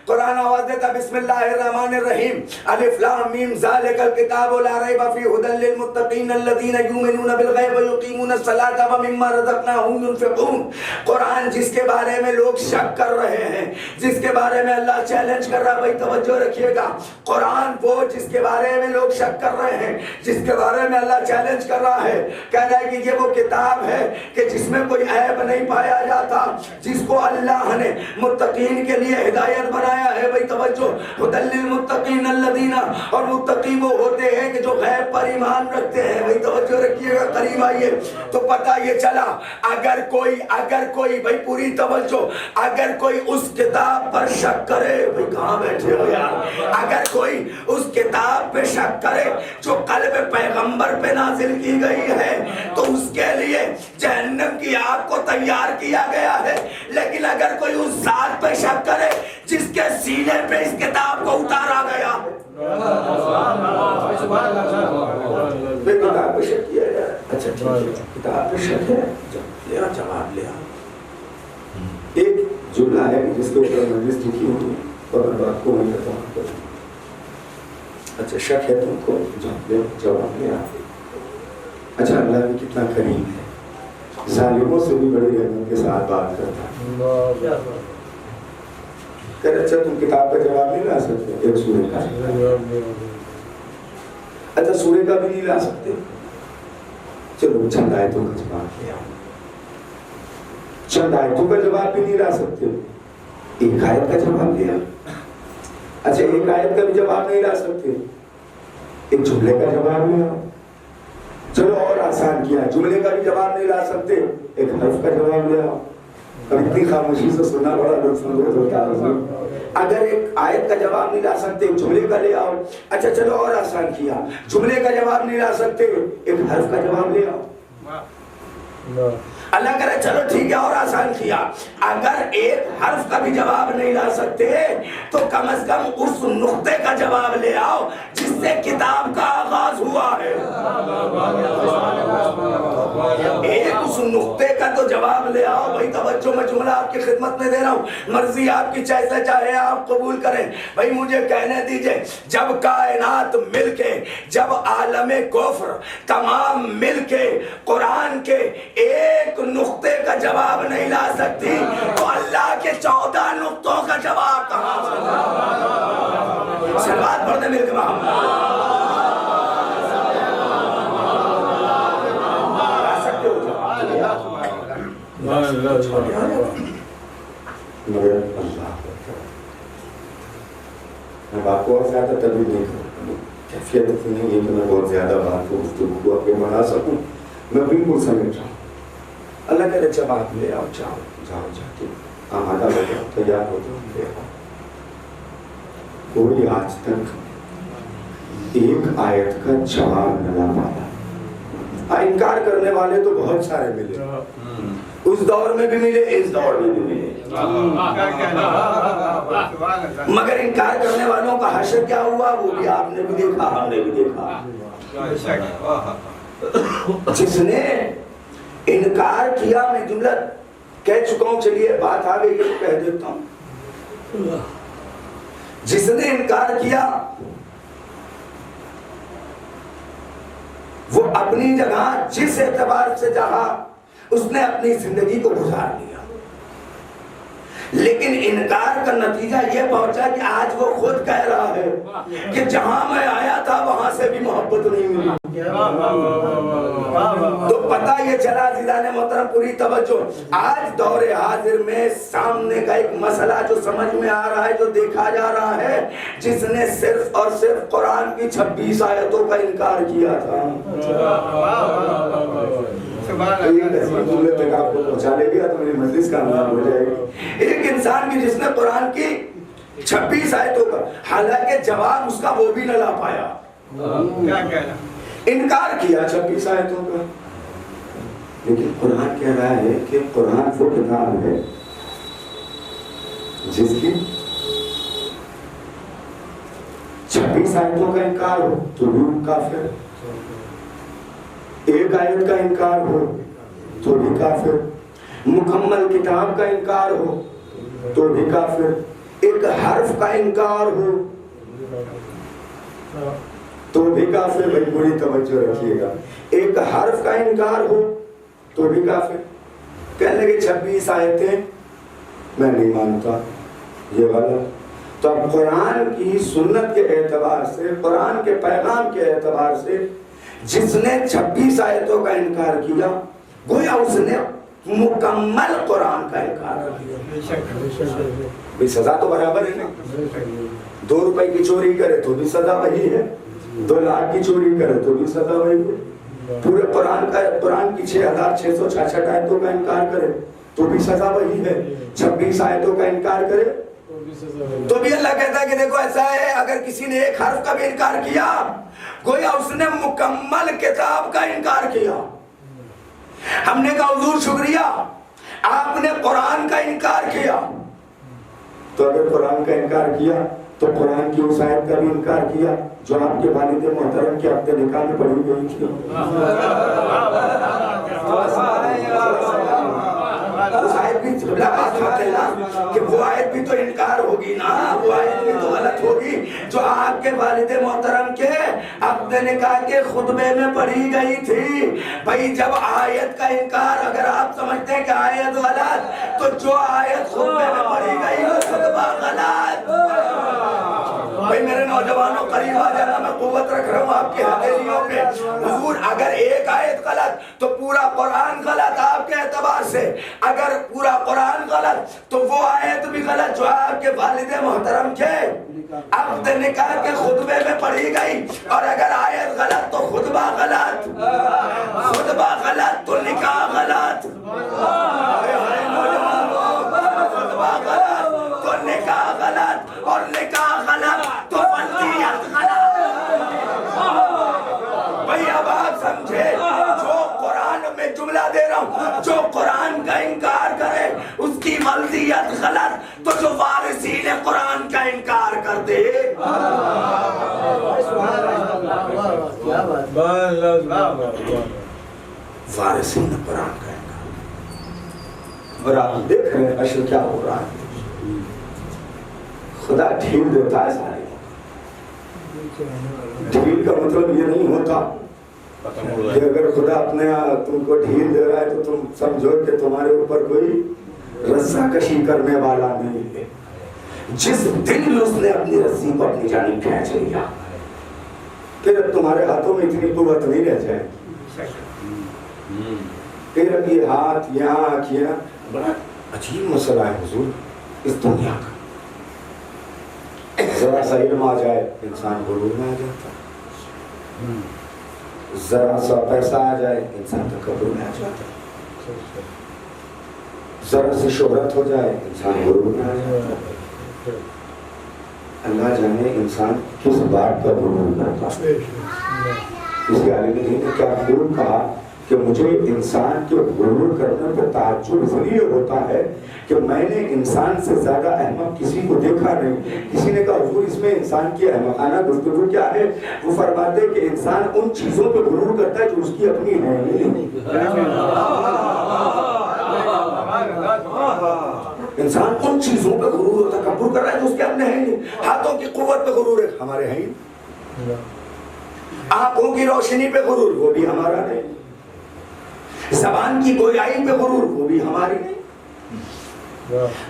कुरान आवाज देता बिस्मिल्लाहिर्रहमानिर्रहीम, अलिफ लाम मीम ज़ालिकल किताबु ला रैब फीहि हुदल लिल मुत्तकीन अल्लज़ीना युमिनूना बिल गैब व युक़ीमूनस सलाता व मिम्मा रज़क़नाहुम युनफ़िक़ून। कुरान जिसके बारे में लोग शक कर रहे हैं, जिसके बारे में अल्लाह चैलेंज कर रहा है, भाई तवज्जो रखिएगा, कुरान वो जिसके बारे में लोग शक कर रहे हैं, जिसके बारे में अल्लाह चैलेंज कर रहा है, कह रहा है कि ये वो किताब है कि जिसमें कोई ऐब नहीं पाया जाता, जिसको अल्लाह ने मुत्तकीन के लिए हिदायत बनाया है। भाई तवज्जो, हुदल लिल मुत्तकीन अल्लज़ीना, और मुत्तकी वो होते हैं कि जो गैब पर ईमान रखते हैं। भाई तवज्जो रखिएगा, करीब आइए तो पता ये चला, अगर कोई भाई पूरी तवज्जो, अगर कोई उस किताब पर शक करे, भाई कहां बैठे हो यार, अगर कोई उस किताब पे शक करे जो कल्ब पैगंबर पे नाजिल की गई है, तो उसके लिए जहन्नम की आग को तैयार किया गया है। लेकिन अगर कोई उस जात पे शक करे जिसके सीने पे इस किताब को उतारा गया, किताब पे शक किया जाए, अच्छा ठीक है, किताब पे शक है, लिया जवाब लिया। एक जुमला है जिसके ऊपर मजलिस लिखी हुई और मैं बात को नहीं करता, अच्छा शक है तुमको, जवाब लिया। अच्छा, अल्लाह भी कितना करीम है, जालिमों से भी बड़ी रहमत के साथ बात करता है। कर अच्छा, तुम किताब का जवाब नहीं ला सकते, एक सूरे का, अच्छा सूरे का भी नहीं ला सकते, चलो चंद आयतों का जवाब ले आओ, चंद आयतों का जवाब भी नहीं ला सकते, एक आयत का जवाब ले आओ, अच्छा एक आयत का भी जवाब नहीं ला सकते, एक जुमले का जवाब ले आओ, चलो और आसान किया, जुमले का भी जवाब नहीं ला सकते, एक हर्फ का जवाब ले आओ। अब इतनी खामोशी से सुनना बड़ा नुकसान होता है। अगर एक आयत का जवाब नहीं ला सकते, एक जुमले का ले आओ, अच्छा चलो और आसान किया, जुमले का जवाब नहीं ला सकते, एक हर्फ का जवाब ले आओ। अल्लाह करे चलो ठीक है और आसान किया, अगर एक हर्फ का भी जवाब नहीं ला सकते तो कम से कम उस नुक्ते का जवाब ले आओ जिससे किताब का आगाज हुआ है। एक उस नुक्ते का तो जवाब ले आओ। भाई तवज्जो, मैं जुमला आपकी खिदमत में दे रहा हूँ, मर्जी आपकी जैसे चाहे आप कबूल करें। भाई मुझे कहने दीजिए, जब कायनात मिलके, जब आलमे कुफ्र तमाम मिलके कुरान के एक नुक्ते का जवाब नहीं ला सकती, तो अल्लाह के 14 नुक्तों का जवाब कहां से? सलवात पढ़ने मिलके मैं बात को और ज़्यादा तभी नहीं करूँ, कैफियत इतनी नहीं है कि मैं बहुत ज़्यादा बात को गुफ्तगू को आगे बढ़ा सकूँ। मैं बिल्कुल समझ रहा हूँ। अल्लाह करे जब आप ले आओ, जाओ जाओ जाके आमादा हो जाओ, तैयार हो जाओ, ले आओ। कोई आज तक एक आयत का जवाब न ला पाया। इनकार करने वाले तो बहुत सारे मिले, उस दौर में भी मिले, इस दौर में भी मिले, मगर इनकार करने वालों का हश्र क्या हुआ वो भी आपने भी देखा, हमने भी देखा। जिसने इनकार किया, मैं जुमला कह चुका हूं, चलिए बात आ गई है तो कह देता हूं। जिसने इनकार किया वो अपनी जगह जिस एतबार से चाहा उसने अपनी जिंदगी को गुजार लिया, लेकिन इनकार का नतीजा ये पहुंचा कि आज वो खुद कह रहा है कि जहां मैं आया था वहां से भी मोहब्बत नहीं मिली। तो पता ये चला जिलाने मोहतरम, पूरी तवज्जो, आज दौरे हाजिर में सामने का एक मसला जो समझ में आ रहा है, जो देखा जा रहा है, जिसने सिर्फ और सिर्फ कुरान की 26 आयतों का इनकार किया था, आपको पहुंचा ले गया तो मेरी मजलिस का नाम हो जाएगी। एक इंसान की जिसने कुरान की 26 आयतों का, हालांकि जवाब उसका वो भी न ला पाया, क्या कहना, इनकार किया 26 आयतों का, लेकिन कुरान कह रहा है कि कुरान वो किताब है जिसकी 26 आयतों का इनकार हो तो भी काफिर, एक आयत का इनकार हो तो भी काफिर, मुकम्मल किताब का इनकार हो तो भी काफिर, एक हर्फ का इनकार हो तो भी काफिर। भाई पूरी तवज्जो रखिएगा, एक हर्फ का इनकार हो तो भी काफिर। कहने के 26 आयतें मैं नहीं मानता, ये गलत। तो अब कुरान की सुन्नत के एतबार से, कुरान के पैगाम के एतबार से जिसने 26 आयतों का इनकार किया, गोया उसने मुकम्मल कुरान का इनकार किया। सजा तो बराबर है ना, 2 रुपए की चोरी करे तो भी सजा वही है, 2 लाख की चोरी करे तो भी सजा वही है, पूरे कुरान की 6666 आयतों का इनकार करे तो भी सजा वही है, 26 आयतों का इनकार करे तो भी अल्लाह कहता है कि देखो ऐसा है, अगर किसी ने एक हर्फ का भी इनकार किया, गोया उसने मुकम्मल किताब का इनकार किया। हमने कहा हुजूर शुक्रिया, आपने कुरान का इनकार किया, तो अगर कुरान का इनकार किया तो कुरान की उस आयत का भी इनकार किया जो आपके वालिद मोहतरम के हफ्ते निकाह में पढ़ी गई थी। उस आयत भी कि वो आयत भी तो इनकार होगी ना, वो आयत भी तो गलत होगी जो आपके वालिद मोहतरम के अपने निकाह के खुतबे में पढ़ी गई थी। भाई जब आयत का इनकार अगर आप समझते हैं कि आयत गलत, तो जो आयत खुतबे में पढ़ी गई वो खुतबा गलत। भाई मेरे नौजवानों करीब आ जाना, मैं कुव्वत रख रहा हूँ आपकी हथेलियों पे। हुजूर अगर एक आयत गलत तो पूरा कुरान गलत आपके एतबार से, अगर पूरा कुरान गलत तो वो आयत भी गलत जो आपके वालिद मोहतरम के अक़्द निकाह के खुतबे में पढ़ी गई। और अगर आयत गलत तो खुतबा गलत, खुतबा गलत तो निकाह गलत, खुतबा गलत तो निकाह गलत, और निकाह गलत तो वसीयत गलत। भाई अब आप समझे, जो कुरान में जुमला दे रहा हूँ, जो कुरान का इनकार करे उसकी वसीयत गलत, तो जो वारिसीन कुरान का इनकार कर दे, वारिसीन कुरान का इनकार। और आप देख रहे हैं अशर क्या हो रहा है, खुदा ढील देता है सारे। ढील का मतलब ये नहीं होता कि अगर खुदा अपने तुमको ढील दे रहा है तो तुम समझो कि तुम्हारे ऊपर कोई रस्साकशी करने वाला नहीं है। जिस दिन उसने अपनी रस्सी को अपनी जानिब खींच लिया, फिर तुम्हारे हाथों में इतनी कुव्वत नहीं रह जाएगी। फिर अब ये हाथ यहाँ आँखियाँ, बड़ा अजीब मसला है हुजूर इस दुनिया का। जरा सा इल्म आ जाए इंसान गुरूर में आ जाता है, जरा सा पैसा आ जाए इंसान तकब्बुर में आ जाता है, जरा सी शोहरत हो जाए इंसान गुरूर में आ जाता है। अल्लाह जाने इंसान किस बात पर गुरूर करता है। किसी आलिम ने क्या खूब कहा कि मुझे इंसान के गुरूर करने पर ताज्जुब इसलिए होता है कि मैंने इंसान से ज्यादा अहमक किसी को देखा नहीं। किसी ने कहा हुजूर इसमें इंसान की अहमकाना गुफ्तगू क्या है? वो फरमाते हैं कि इंसान उन चीजों पे गुरूर करता है जो उसकी अपनी है नहीं। इंसान उन चीजों पे गुरूर होता तकब्बुर कर रहा है जो उसके अपने है नहीं। हाथों की कुव्वत पे गुरूर है, हमारे है ही। आंखों की रोशनी पे गुरूर, वो भी हमारा नहीं। ज़बान की गोयाई पे गुरूर, वो भी हमारी नहीं।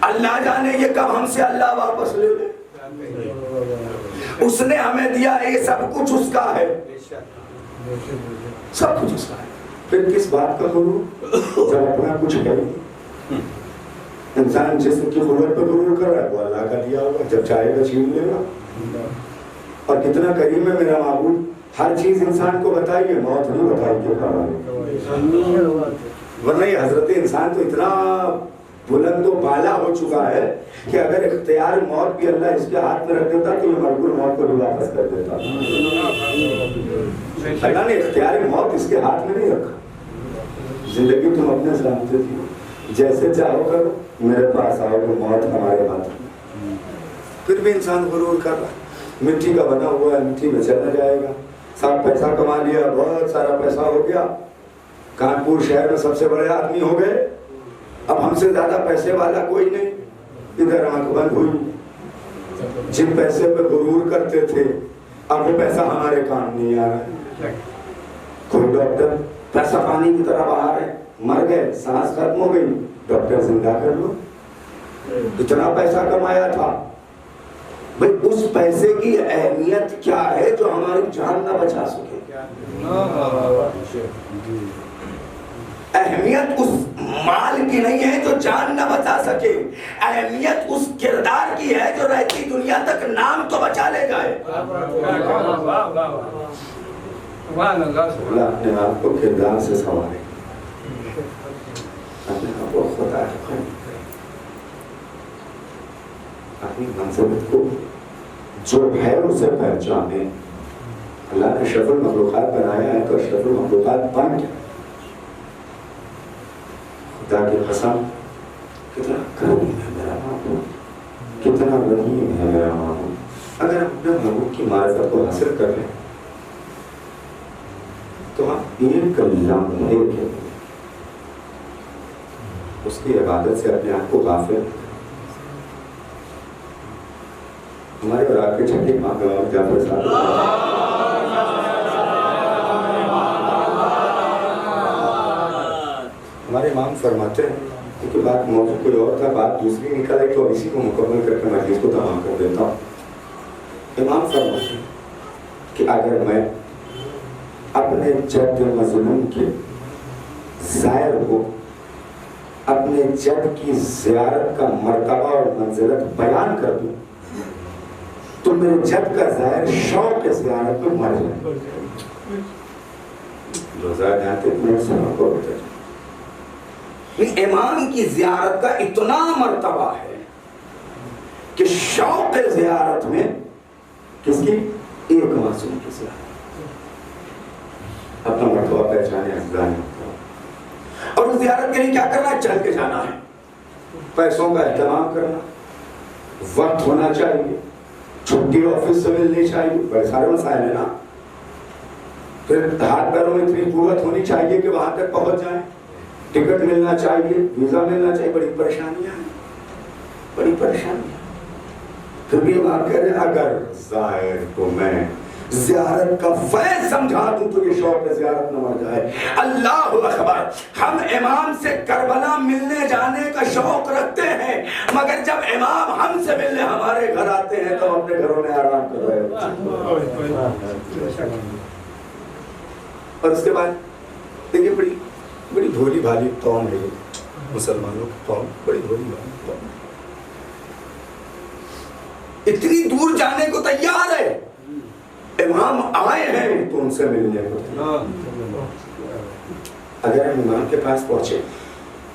अल्लाह जाने ये कब हमसे अल्लाह वापस ले ले। उसने हमें दिया है, ये सब कुछ उसका है, सब कुछ उसका है। फिर किस बात का गुरूर जब अपना कुछ है। इंसान जिस्म की कुव्वत पे गुरूर कर रहा है, वो अल्लाह का दिया होगा, जब चाहेगा छीन लेगा। और कितना करीम है मेरा माबूद, हर चीज इंसान को बताइए, मौत नहीं बताइए। वरना ये हजरत इंसान तो इतना बुलंद और बाला हो चुका है कि अगर इख्तियार मौत भी अल्लाह इसके हाथ में रख देता तो ये मलकुल मौत को भी वापस कर देता। अल्लाह ने इख्तियार मौत इसके हाथ में नहीं रखा। जिंदगी तुम अपने जानते थी, जैसे चाहो करो, मेरे पास आओगे, मौत हमारे हाथ में। फिर भी इंसान गुरूर कर रहा है, मिट्टी का बना हुआ है, मिट्टी में चला जाएगा। सब पैसा कमा लिया, बहुत सारा पैसा हो गया, कानपुर शहर में सबसे बड़े आदमी हो गए, अब हमसे ज्यादा पैसे वाला कोई नहीं। इधर आंख बंद हुई। जिन पैसे पे गुरूर करते थे अब वो पैसा हमारे काम नहीं आ रहा है। कोई डॉक्टर पैसा पानी की तरह बाहर है, मर गए, सांस खत्म हो गई, डॉक्टर जिंदा कर लो। इतना पैसा कमाया था, भाई उस पैसे की अहमियत क्या है जो हमारी जान ना बचा सके। अहमियत उस माल की नहीं है जो जान न बचा सके, अहमियत उस किरदार की है जो रहती दुनिया तक नाम तो बचा ले जाए। अपने आप को किरदार से संवारे, अपने आप को खुदा अपनी मंजिल को जो है उसे पहचाने। अल्लाह ने अशरफुल मखलूकात बनाया है तो अशरफुल मखलूकात बन गया। खुदा की कसम, कितना करीम है मेरा माबूद, कितना रहीम है मेरा माबूद। अगर हम अपने महबूब की मारिफत को हासिल कर लें तो हम एक लम्हे के उसकी इबादत से अपने आप को गाफिल। हमारे और आपके छठे माँ जाफर साहब हमारे इमाम फरमाते हैं, क्योंकि बात मौजूद कोई और था, बात दूसरी निकल आई तो इसी को मुकम्मल करके मैं मजलिस को तमाम कर देता हूँ। इमाम फरमाते हैं कि अगर मैं अपने जद मज़लूम के ज़ायर को अपने जद की ज़ियारत का मर्तबा और मंजिलत बयान कर दूँ तो मेरे जद का ज़ायर शौक़ के ज़ियारत में मर जाए। रोज़ा जाते इमाम की ज़ियारत का इतना मर्तबा है कि शौक़ ज़ियारत में किसकी? एक मासूम की ज़ियारत। अपना मर्तबा पहचाने, और उस ज़ियारत के लिए क्या करना है? चल के जाना है, पैसों का एहतमाम करना, वक्त होना चाहिए, छुट्टी ऑफिस से मिलनी चाहिए, बड़े सारे मसाइल है ना। फिर हाथ पैरों में इतनी कुव्वत होनी चाहिए कि वहां तक पहुंच जाए, टिकट मिलना चाहिए, वीजा मिलना चाहिए, बड़ी परेशानियां हैं, बड़ी परेशानियां। फिर भी आप कह रहे हैं अगर ज़ाहिर को मैं ज़ियारत का फैज़ समझा दूं तो ये शौक़ ज़ियारत न मर जाए। अल्लाहु अकबर। हम इमाम से करबला मिलने जाने का शौक़ रखते हैं, मगर जब इमाम हमसे मिलने हमारे घर आते हैं तो अपने घरों में आराम कर रहे हैं। और उसके बाद देखिए बड़ी बड़ी भोली भाली कौम है मुसलमानों की कौम, बड़ी भोली भाली कौम। इतनी दूर जाने को तैयार है। इमाम आए हैं तो उनसे मिलने को। अगर हम इमाम के पास पहुंचे,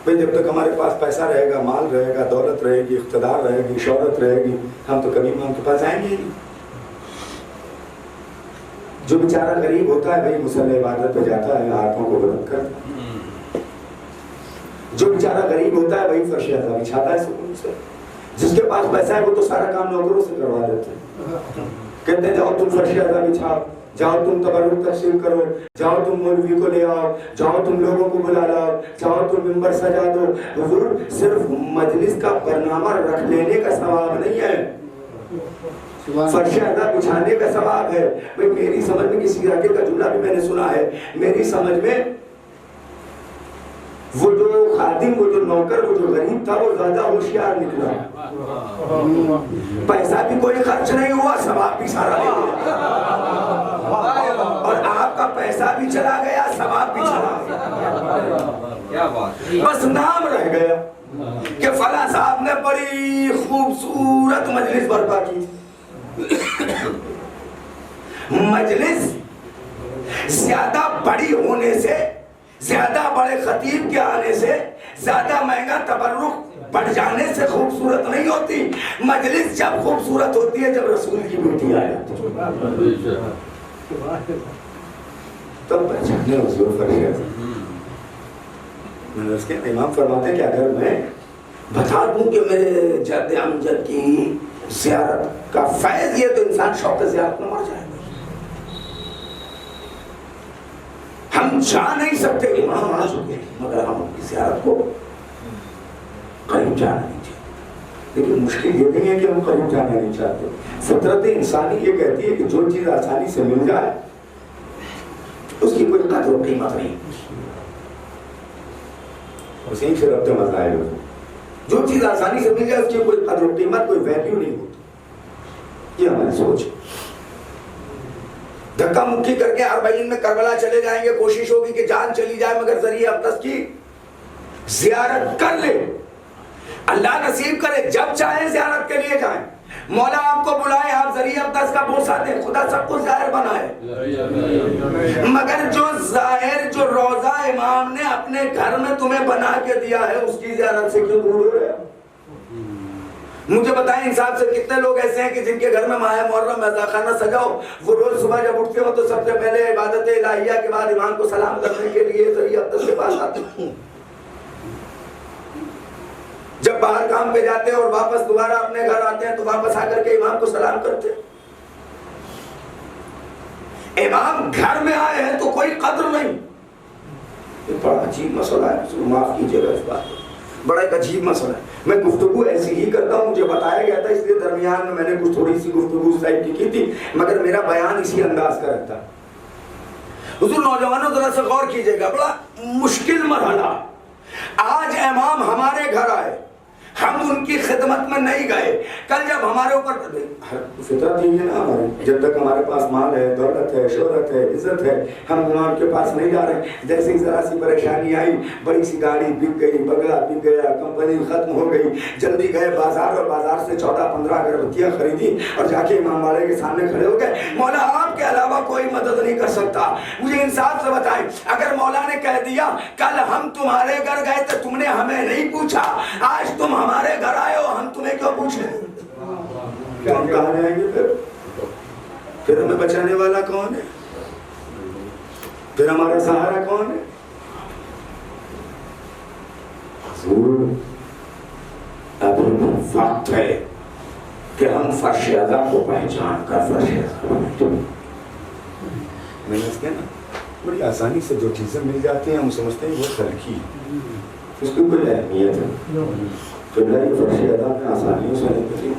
भाई जब तक हमारे पास पैसा रहेगा, माल रहेगा, दौलत रहेगी, इख्तिदार रहेगी, शोहरत रहेगी, हम तो कभी इमाम के पास जाएंगे नहीं। जो बेचारा गरीब होता है भाई मुसल्ले इबादत पे जाता है, हाथों को बुलंद करता है। जो बेचारा गरीब होता है वही फर्श अज़ा बिछाता है सुकून से। जिसके पास पैसा है वो तो सारा काम नौकरों से करवा देते हैं। कहते हैं जाओ तुम फर्श अज़ा बिछाओ, जाओ तुम तबर्रुक तकसीम करो, जाओ तुम मौलवी को ले आओ, जाओ तुम लोगों को बुला लाओ, जाओ तुम मिंबर सजा दो। हुजूर सिर्फ मजलिस का बरनामा रख लेने का सवाब नहीं है, फर्श अज़ा बिछाने का सवाब है। भाई मेरी समझ में किसी आगे का जुमला भी मैंने सुना है, मेरी समझ में वो जो खादिम, वो जो नौकर, वो जो गरीब था वो ज्यादा होशियार निकला। पैसा भी कोई खर्च नहीं हुआ, सवाब भी सारा ले लिया। और आपका पैसा भी चला गया, सवाब भी चला गया, बस नाम रह गया कि फला साहब ने बड़ी खूबसूरत मजलिस बर्पा की। मजलिस ज्यादा बड़ी होने से, ज्यादा बड़े खतीब के आने से, ज्यादा महंगा तबर्रुक बढ़ जाने से खूबसूरत नहीं होती। मजलिस जब खूबसूरत होती है जब रसूल की बेटी आ जाती है, तब पहचाने हुजूर फर्श। मैंने उसके इमाम फरमाते कि अगर मैं बता दूं कि मेरे जद अमजद की ज़ियारत का फैज़ ये, तो इंसान शौक़ ज़ियारत में मर जाएगा। हम जा नहीं सकते, इमाम आ चुके हैं, मगर हम उनकी ज़ियारत को करीब जाना नहीं चाहते। लेकिन मुश्किल ये नहीं है कि हम करीब जाना नहीं चाहते। फितरत इंसानी ये कहती है कि जो चीज़ आसानी से मिल जाए उसकी कोई कदर और कीमत नहीं। उसी से रब्ते मसाइल हो, जो चीज़ आसानी से मिल जाए उसकी कोई कदर और कीमत, कोई वैल्यू नहीं होती। ये हमारी सोच। धक्का मुक्की करके अरबईन में करबला चले जाएंगे, कोशिश होगी कि जान चली जाए मगर ज़रिए अक़दस की ज़ियारत कर ले। अल्लाह नसीब करे जब चाहे ज़ियारत के लिए जाएं, मौला आपको बुलाए, आप ज़रिए अक़दस का बोसा दें, खुदा सब कुछ ज़ाहिर बनाए। मगर जो ज़ाहिर, जो रोज़ा इमाम ने अपने घर में तुम्हें बना के दिया है, उसकी ज़ियारत से क्यों दूर हो रहे हो? मुझे बताएं इंसाफ से, कितने लोग ऐसे हैं कि जिनके घर में माह मुहर्रम रज़ाखाना सजाओ, वो रोज सुबह जब उठते हो तो सबसे पहले इबादत इलाहिया के बाद इमाम को सलाम करने के लिए ज़रिए अक़दस के पास आते हैं। जब बाहर काम पे जाते हैं और वापस दोबारा अपने घर आते हैं तो वापस आकर के इमाम को सलाम करते हैं। इमाम घर में आए हैं तो कोई कद्र नहीं। ये बड़ा अजीब मसला है, माफ कीजिएगा इस बात, बड़ा एक अजीब मसला है। मैं गुफ्तगू ऐसी ही करता हूँ, मुझे बताया गया था, इसलिए दरमियान में मैंने कुछ थोड़ी सी गुफ्तगू उस टाइप की थी, मगर मेरा बयान इसी अंदाज का रहता। हुजूर नौजवानों जरा से गौर कीजिएगा, बड़ा मुश्किल मरहला। आज इमाम हमारे घर आए, हम उनकी खिदमत में नहीं गए। कल जब हमारे ऊपर फितरत ही है ना हमारी, जब तक हमारे पास माल है, दौलत है, शोहरत है, इज्जत है, हम इमाम के पास नहीं जा रहे। जैसे ही जरा सी परेशानी आई, बड़ी सी गाड़ी बिक गई, बंगला बिक गया, कंपनी खत्म हो गई, जल्दी गए बाजार और बाजार से 14-15 अगरबत्तियाँ खरीदी और जाके इमाम वाले के सामने खड़े हो गए। मौला आपके अलावा कोई मदद नहीं कर सकता। मुझे इंसाफ से बताएं, अगर मौला ने कह दिया कल हम तुम्हारे घर गए तो तुमने हमें नहीं पूछा, आज तुम हमारे घर आए हो, हम तुम्हें क्यों पूछे? हम कहाँ जाएंगे फिर हमें बचाने वाला कौन है? फिर हमारा सहारा कौन है? अब वक्त है कि हम फर्श अज़ा को पहचान कर फर्श अज़ा मैंने ना बड़ी आसानी से जो चीजें मिल जाती हैं हम समझते हैं वो तरक्की, उसकी कोई अहमियत है। क़िबला की फर्श अज़ा में आसानियों से निकली,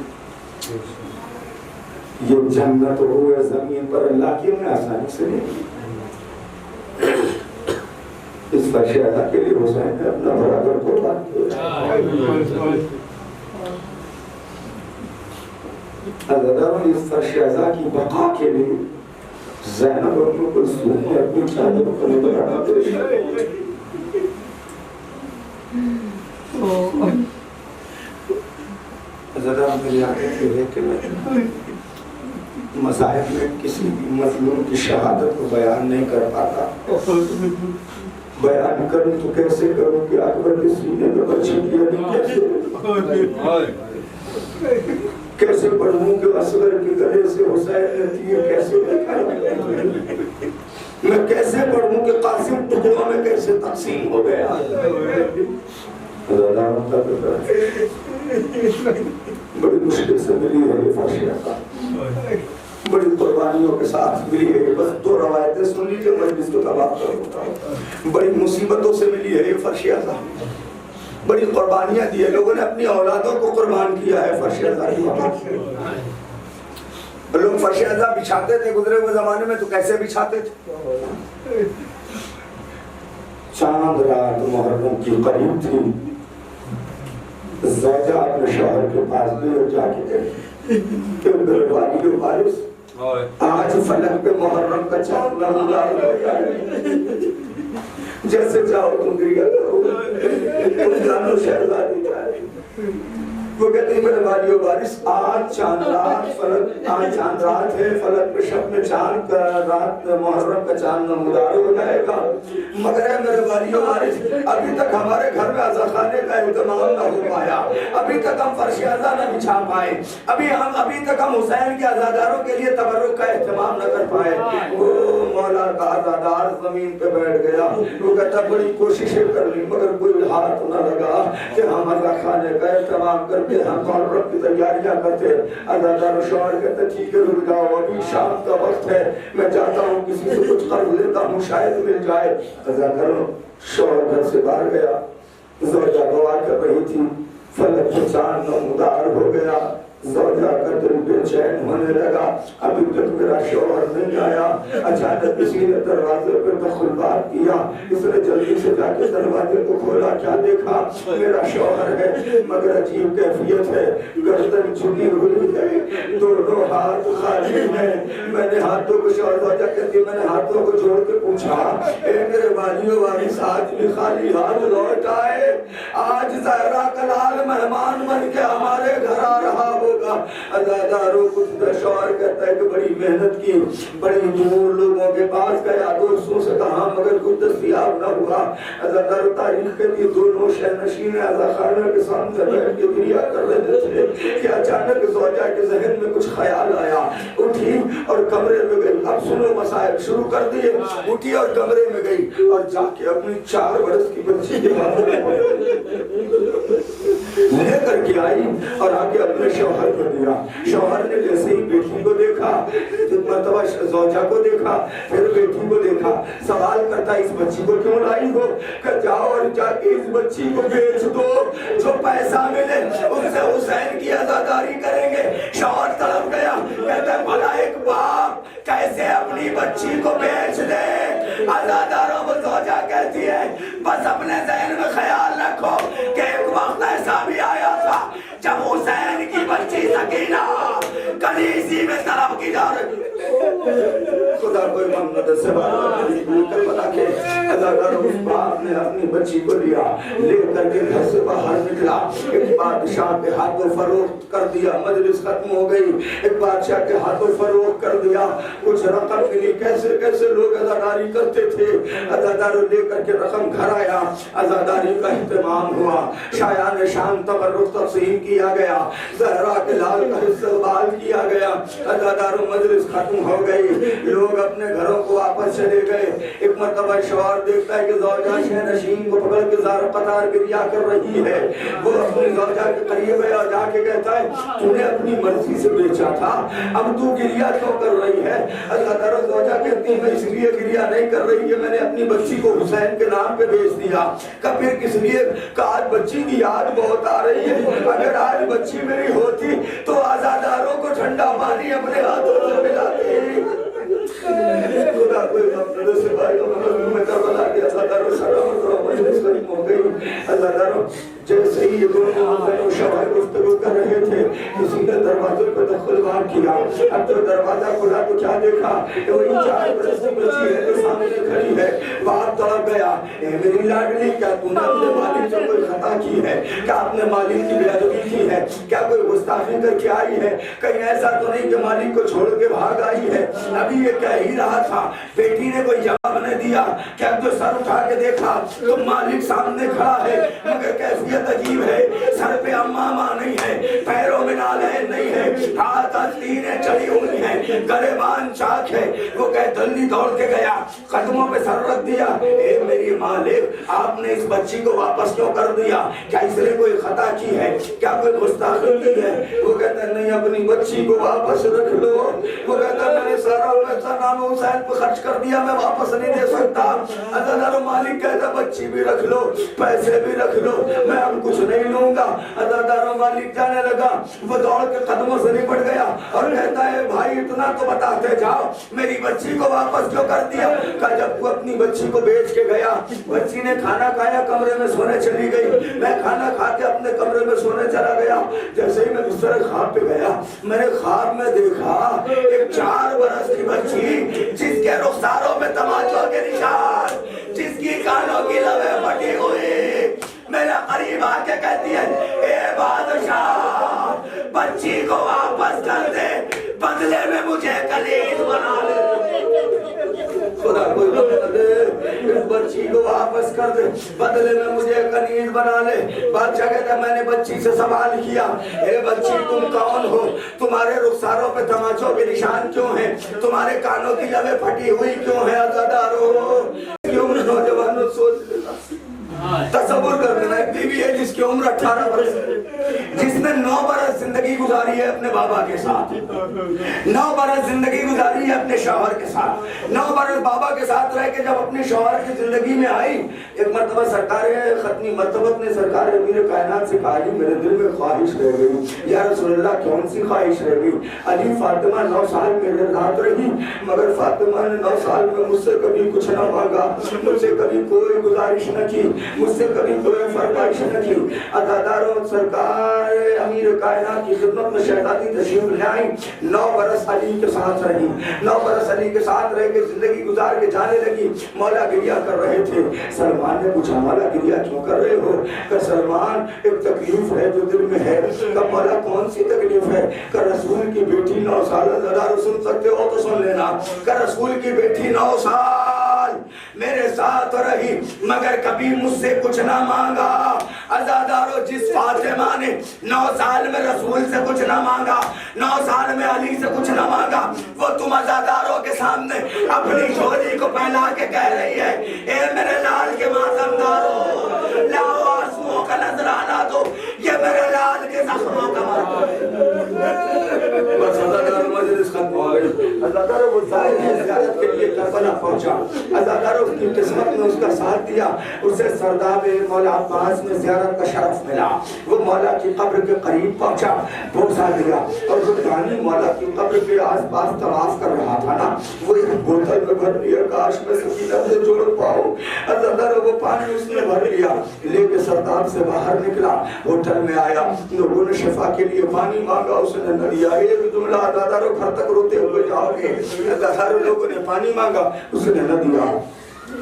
ये जन्नत हो या ज़मीन पर अल्लाह की में आसानी से नहीं। इस फर्श अज़ा के लिए हुसैन ने अपना बराबर कुर्बान किया। अगर इस फर्श अज़ा की बका के लिए ज़ैनब और उम्म कुलसूम ने अपनी चादर को निकाला। ज़रा मेरी आदत ये है कि मैं मज़ाहिब में किसी भी मज़लूम की शहादत को बयान नहीं कर पाता। बयान करूं तो कैसे करूं कि अकबर के सीने में बच्ची की कैसे पढ़ूं कि असगर के गले से हुसैन ने दिए कैसे मैं कैसे पढ़ूं कि कासिम टुकड़ों में कैसे तकसीम हो गया। बड़ी मुश्किल से मिली है ये फर्शिया, बड़ी कुर्बानियों के साथ मिली है। बस दो रवायतें सुन लीजिए, मजलिस को तबाह कर। बड़ी मुसीबतों से मिली है ये फर्शिया, बड़ी कुर्बानियां दी है। लोगों ने अपनी औलादों को कुर्बान किया है फर्शिया की वजह से। लोग फर्शिया बिछाते थे गुजरे हुए जमाने में, तो कैसे बिछाते थे? चांद रात मुहर्रम की करीब थी, ज़ौजा अपने शौहर के पास गई और जाके आज फलक पे मुहर्रम का चांद जैसे चाहो तुम क्रिया करो, तुम जानो शहजादी जाए। वो कहते हैं मेरे वालियों बारिश, आज चांद रात फलक, आज चांद रात है, फलक पे शब में चांद का रात मुहर्रम का चांद नमूदार हो जाएगा। मगर है मेरे वालियों बारिश, अभी तक हमारे घर में अज़ाखाने का इंतजाम न हो पाया, अभी तक हम फर्शियाज़ा न बिछा पाए, अभी तक हम हुसैन के आज़ादारों के लिए तबर्रुक का एहतमाम न कर पाए। वो मौला का आज़ादार जमीन पे बैठ गया। वो कहता बड़ी कोशिशें कर ली मगर कोई हाथ न लगा कि हम अज़ाखाने का एहतमाम कर हम मुहर्रम की तैयारियां करते। अज़ादार शौहर कहते ठीक है रुक जाओ, अभी शाम का वक्त है, मैं जाता हूँ किसी से कुछ कर्ज लेता हूँ, शायद मिल जाए। अज़ादार शौहर घर से बाहर गया, ज़ौजा दुआ कर रही थी, फलक पे चांद नमूदार हो गया। ज़ौजा का दिल बेचैन होने लगा, अभी तक मेरा शौहर नहीं आया। अचानक किसी ने दरवाजे पे दखलबार किया, इसने जल्दी से जाके दरवाजे को खोला, क्या देखा मेरा शौहर है, मगर अजीब कैफियत है, गर्दन झुकी हुई है, दोनों हाथ खाली है। मैंने हाथों को ज़ौजा कहती मैंने हाथों को जोड़ के पूछा, ए मेरे वालियों वारिस आज भी खाली हाथ लौट आए? आज ज़हरा का लाल मेहमान बन के हमारे घर आ रहा होगा। अज़ादारों को शौहर कहता है कि बड़ी मेहनत की, बड़ी दूर लोगों के पास गया, दोस्तों से कहा मगर कुछ दस्तयाब न हुआ। अज़ादार तारीख के लिए दोनों शहनशीन अज़ाखाना के सामने बैठ के क्रिया कर रहे थे कि अचानक ज़ौजा के ज़हन में कुछ ख्याल आया, उठी और कमरे में गई। अब सुनो मसाइल शुरू कर दिए। उठी और कमरे में गई और जाके अपनी 4 बरस की बच्ची के लेकर के आई और आके अपने शौहर को दिया। शौहर ने जैसे ही बेटी को देखा, मर्तबा ज़ौजा को देखा, फिर बेटी को देखा, सवाल करता इस बच्ची को क्यों लाई हो? कि जाओ और जाके इस बच्ची को बेच दो, जो पैसा मिले उससे हुसैन की आज़ादारी करेंगे। शौहर तड़प गया, कहता भला एक बाप कैसे अपनी बच्ची को बेच दे? आज़ादारों को ज़ौजा कहती है बस अपने ज़हन में ख्याल रखो कि एक वक्त ऐसा भी आया था जब हुसैन की बच्ची सकीना कलीसी में तड़प की जा रही। खुदा कोई ममनद से बना के अज़ादार उस बाप ने अपनी बच्ची को लिया, लेकर के घर से बाहर निकला। एक बादशाह के हाथों फरोख्त कर दिया, मजलिस खत्म हो गई। एक बादशाह के हाथों फरोख्त कर दिया, कुछ रकम मिली। कैसे कैसे लोग अज़ादारी करते थे। अज़ादार लेकर के रकम घर आया, अज़ादारी का इत्मीनान हुआ, शायान शान तबर्रुक तक़सीम किया गया, ज़हरा के लाल का इस्तक़बाल किया गया। अज़ादार मजलिस खत्म हो गई, लोग अपने घरों को वापस चले गए। एक मरतबा शौहर देखता है कि ज़ौजा शहनशीन को पकड़ के ज़ार कतार गिरिया कर रही है। वो अपनी ज़ौजा के करीब है और जाके कहता है तूने अपनी मर्जी से बेचा था, अब तू गिरिया क्यों कर रही है? अज़ादार ज़ौजा कहती है मैं इसलिए गिरिया नहीं कर रही है, मैंने अपनी बच्ची को हुसैन के नाम पे बेच दिया। कब फिर किस लिए? आज बच्ची की याद बहुत आ रही है, अगर आज बच्ची मेरी होती तो आज़ादारों को ठंडा पानी अपने हाथों से मिलाती। खुदा कोई ममनद से भाई में करबला के अज़ादारों शराब मजलिस खत्म हो गई। अज़ादारों जैसे ही ये दोनों शौहर गुफ्तगू कर रहे थे, किसी ने दरवाजे पर दखलबार किया। अब तो दरवाजा खुला तो क्या देखा कि वही 4 बरस की बच्ची है जो सामने खड़ी है। बाप तड़प गया, मेरी लाडली क्या तूने अपने मालिक से कोई खता की है, क्या आपने मालिक की बेअदबी की है, क्या कोई गुस्ताखी करके आई है, कहीं ऐसा तो नहीं कि मालिक को छोड़ के भाग आई है। अभी ये कह ही रहा था, बेटी ने कोई जवाब नहीं दिया, क्या तो सर उठा के देखा तो मालिक सामने खड़ा है, मगर कैफियत अजीब है, सर पे अम्मा नहीं है, पैरों में नालैन नहीं है, हाथ तीनें चढ़ी हुई है, गलेबान चाक है। वो कह जल्दी दौड़ के गया, कदमों पे सर रख दिया, ए मेरी मालिक आपने इस बच्ची को वापस क्यों कर दिया, क्या इसने कोई खता की है, क्या कोई गुस्ताखी की है। वो कहता नहीं अपनी बच्ची को वापस रख लो। वो कहता मैंने सारा पैसा नाम हुसैन पे खर्च कर दिया, मैं वापस नहीं दे सकता। अदादारो मालिक कहता बच्ची भी रख लो, पैसे भी रख लो, मैं अब कुछ नहीं लूंगा। अदादारो मालिक जाने लगा, वो दौड़ के कदमों से निपट गया और कहता है भाई इतना तो बताते जाओ, मेरी बच्ची को वापस क्यों कर दिया। कहा जब तू अपनी बच्ची को बेच के गया, बच्ची ने खाना खाया, कमरे में सोने चली गई, मैं खाना खा के अपने कमरे में सोने चला गया। जैसे ही मैं दूसरे ख्वाब पे गया, मैंने ख्वाब में देखा एक 4 बरस की बच्ची, जिसके रुखसारों में तमाचों के निशान, जिसकी कानों की लबें फटी हुई, मेरे करीब आके कहती है ए बादशाह बच्ची को वापस कर दे, बदले में मुझे कलीज बना ले। खुदा कोई दे, इस बच्ची को वापस कर दे, बदले में मुझे कनीज बना ले। बादशाह कहता मैंने बच्ची से सवाल किया, ए बच्ची तुम कौन हो, तुम्हारे रुखसारों पे तमाचों के निशान क्यों हैं, तुम्हारे कानों की लबें फटी हुई क्यों है। अज़ादारो क्यों नौजवानों सोच लेना, तसव्वुर कर लेना, एक बीवी है जिसकी उम्र 18 बरस, जिसने 9 बरस जिंदगी गुजारी है अपने बाबा के साथ, 9 बरस जिंदगी गुजारी है अपने शौहर के साथ, 9 बरस बाबा के साथ रह के जब अपने शौहर की जिंदगी में आई, एक मर्तबा सरकार खत्मी मर्तबत ने सरकार अमीर कायनात से कहा मेरे दिल में ख्वाहिश रह गई, या रसूलुल्लाह कौन सी ख्वाहिश रह गई। अली फातिमा 9 साल मेरे साथ रही, मगर फातिमा ने 9 साल में मुझसे कभी कुछ न मांगा, मुझसे कभी कोई गुजारिश न की, मुझसे कभी कोई फरमाइश न की। अदादारों सरकार अमीर कायनात की खिदमत में शहजादी तशरीफ ले आई, 9 बरस अली के साथ रही, 9 बरस अली के साथ रह के जिंदगी गुजार के जाने लगी। मौला गिरिया कर रहे थे, सलमान ने पूछा मौला गिरिया क्यों कर रहे हो। कि सलमान एक तकलीफ है जो दिल में है। कि मौला कौन सी तकलीफ है। कि रसूल की बेटी 9 साल, अदादारों सुन सकते हो तो सुन लेना। कि रसूल की बेटी 9 साल मेरे साथ रही, मगर कभी मुझसे कुछ ना मांगा। अज़ादारो जिस फातिमा ने 9 साल में रसूल से कुछ ना मांगा, 9 साल में अली से कुछ ना मांगा, वो तुम अज़ादारों के सामने अपनी झोली को फैला के कह रही है ए मेरे लाल के मातमदारों, लाओ आंसुओं का नजराना दो, ये मेरे लाल के जख्मों का बस अज़ादारो मजलिस खत्म हो गई। अज़ादारो वो ज़ाहिर है ज़ियारत के लिए करबला पहुंचा, अज़ादारो की किस्मत ने उसका साथ दिया, उसे सरदार मौला अब्बास में ज़ियारत का शरफ मिला। वो मौला की कब्र के करीब पहुंचा, बोसा दिया, और जो पानी मौला की कब्र के आसपास तवाफ कर रहा था ना, वो एक बोतल में भर लिया, काश में सकीना से जोड़ पाओ। अज़ादारो वो पानी उसने भर लिया, लेके सरदार से बाहर निकला, होटल में आया, लोगों ने शिफा के लिए पानी मांगा, उसने न दिया। एक जुमला अज़ादारो घर तक रोते हुए जाओगे, अज़ादारो लोगों ने पानी मांगा, उसने न दिया।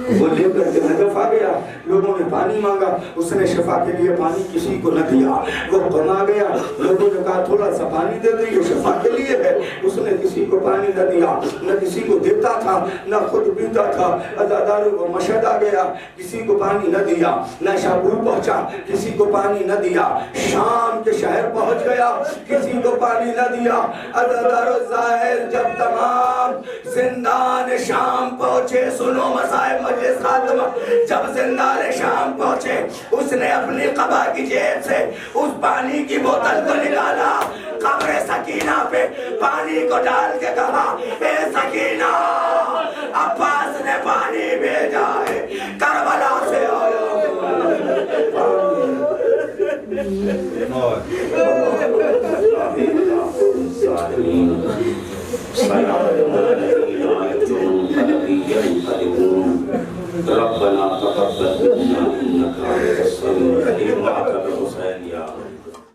वो लेकर के नजफ आ गया, लोगों ने पानी मांगा, उसने शिफा के लिए पानी किसी को न दिया। वो कमा गया, लोगों ने कहा थोड़ा सा पानी दे दो, शिफा के लिए है, उसने किसी को पानी न दिया, न किसी को देता था, न खुद पीता था। अज़ादारों को मशद आ गया, किसी को पानी न दिया, न शाबुल पहुंचा, किसी को पानी न दिया, शाम के शहर पहुंच गया, किसी को पानी न दिया। अज़ादारों ज़ाहिर जब तमाम जिंदान शाम पहुंचे, सुनो मसाए मजलिस खात्मा, जब जिंदान शाम पहुंचे, उसने अपनी कबा की जेब से उस पानी की बोतल को निकाला, कब्र सकीना पे पानी को डाल के कहा ए सकीना, अब्बास ने पानी भेजा है, करबला से आया। रब्बना तक़ब्बल मिन्ना इन्नका अंतस समीउल अलीम।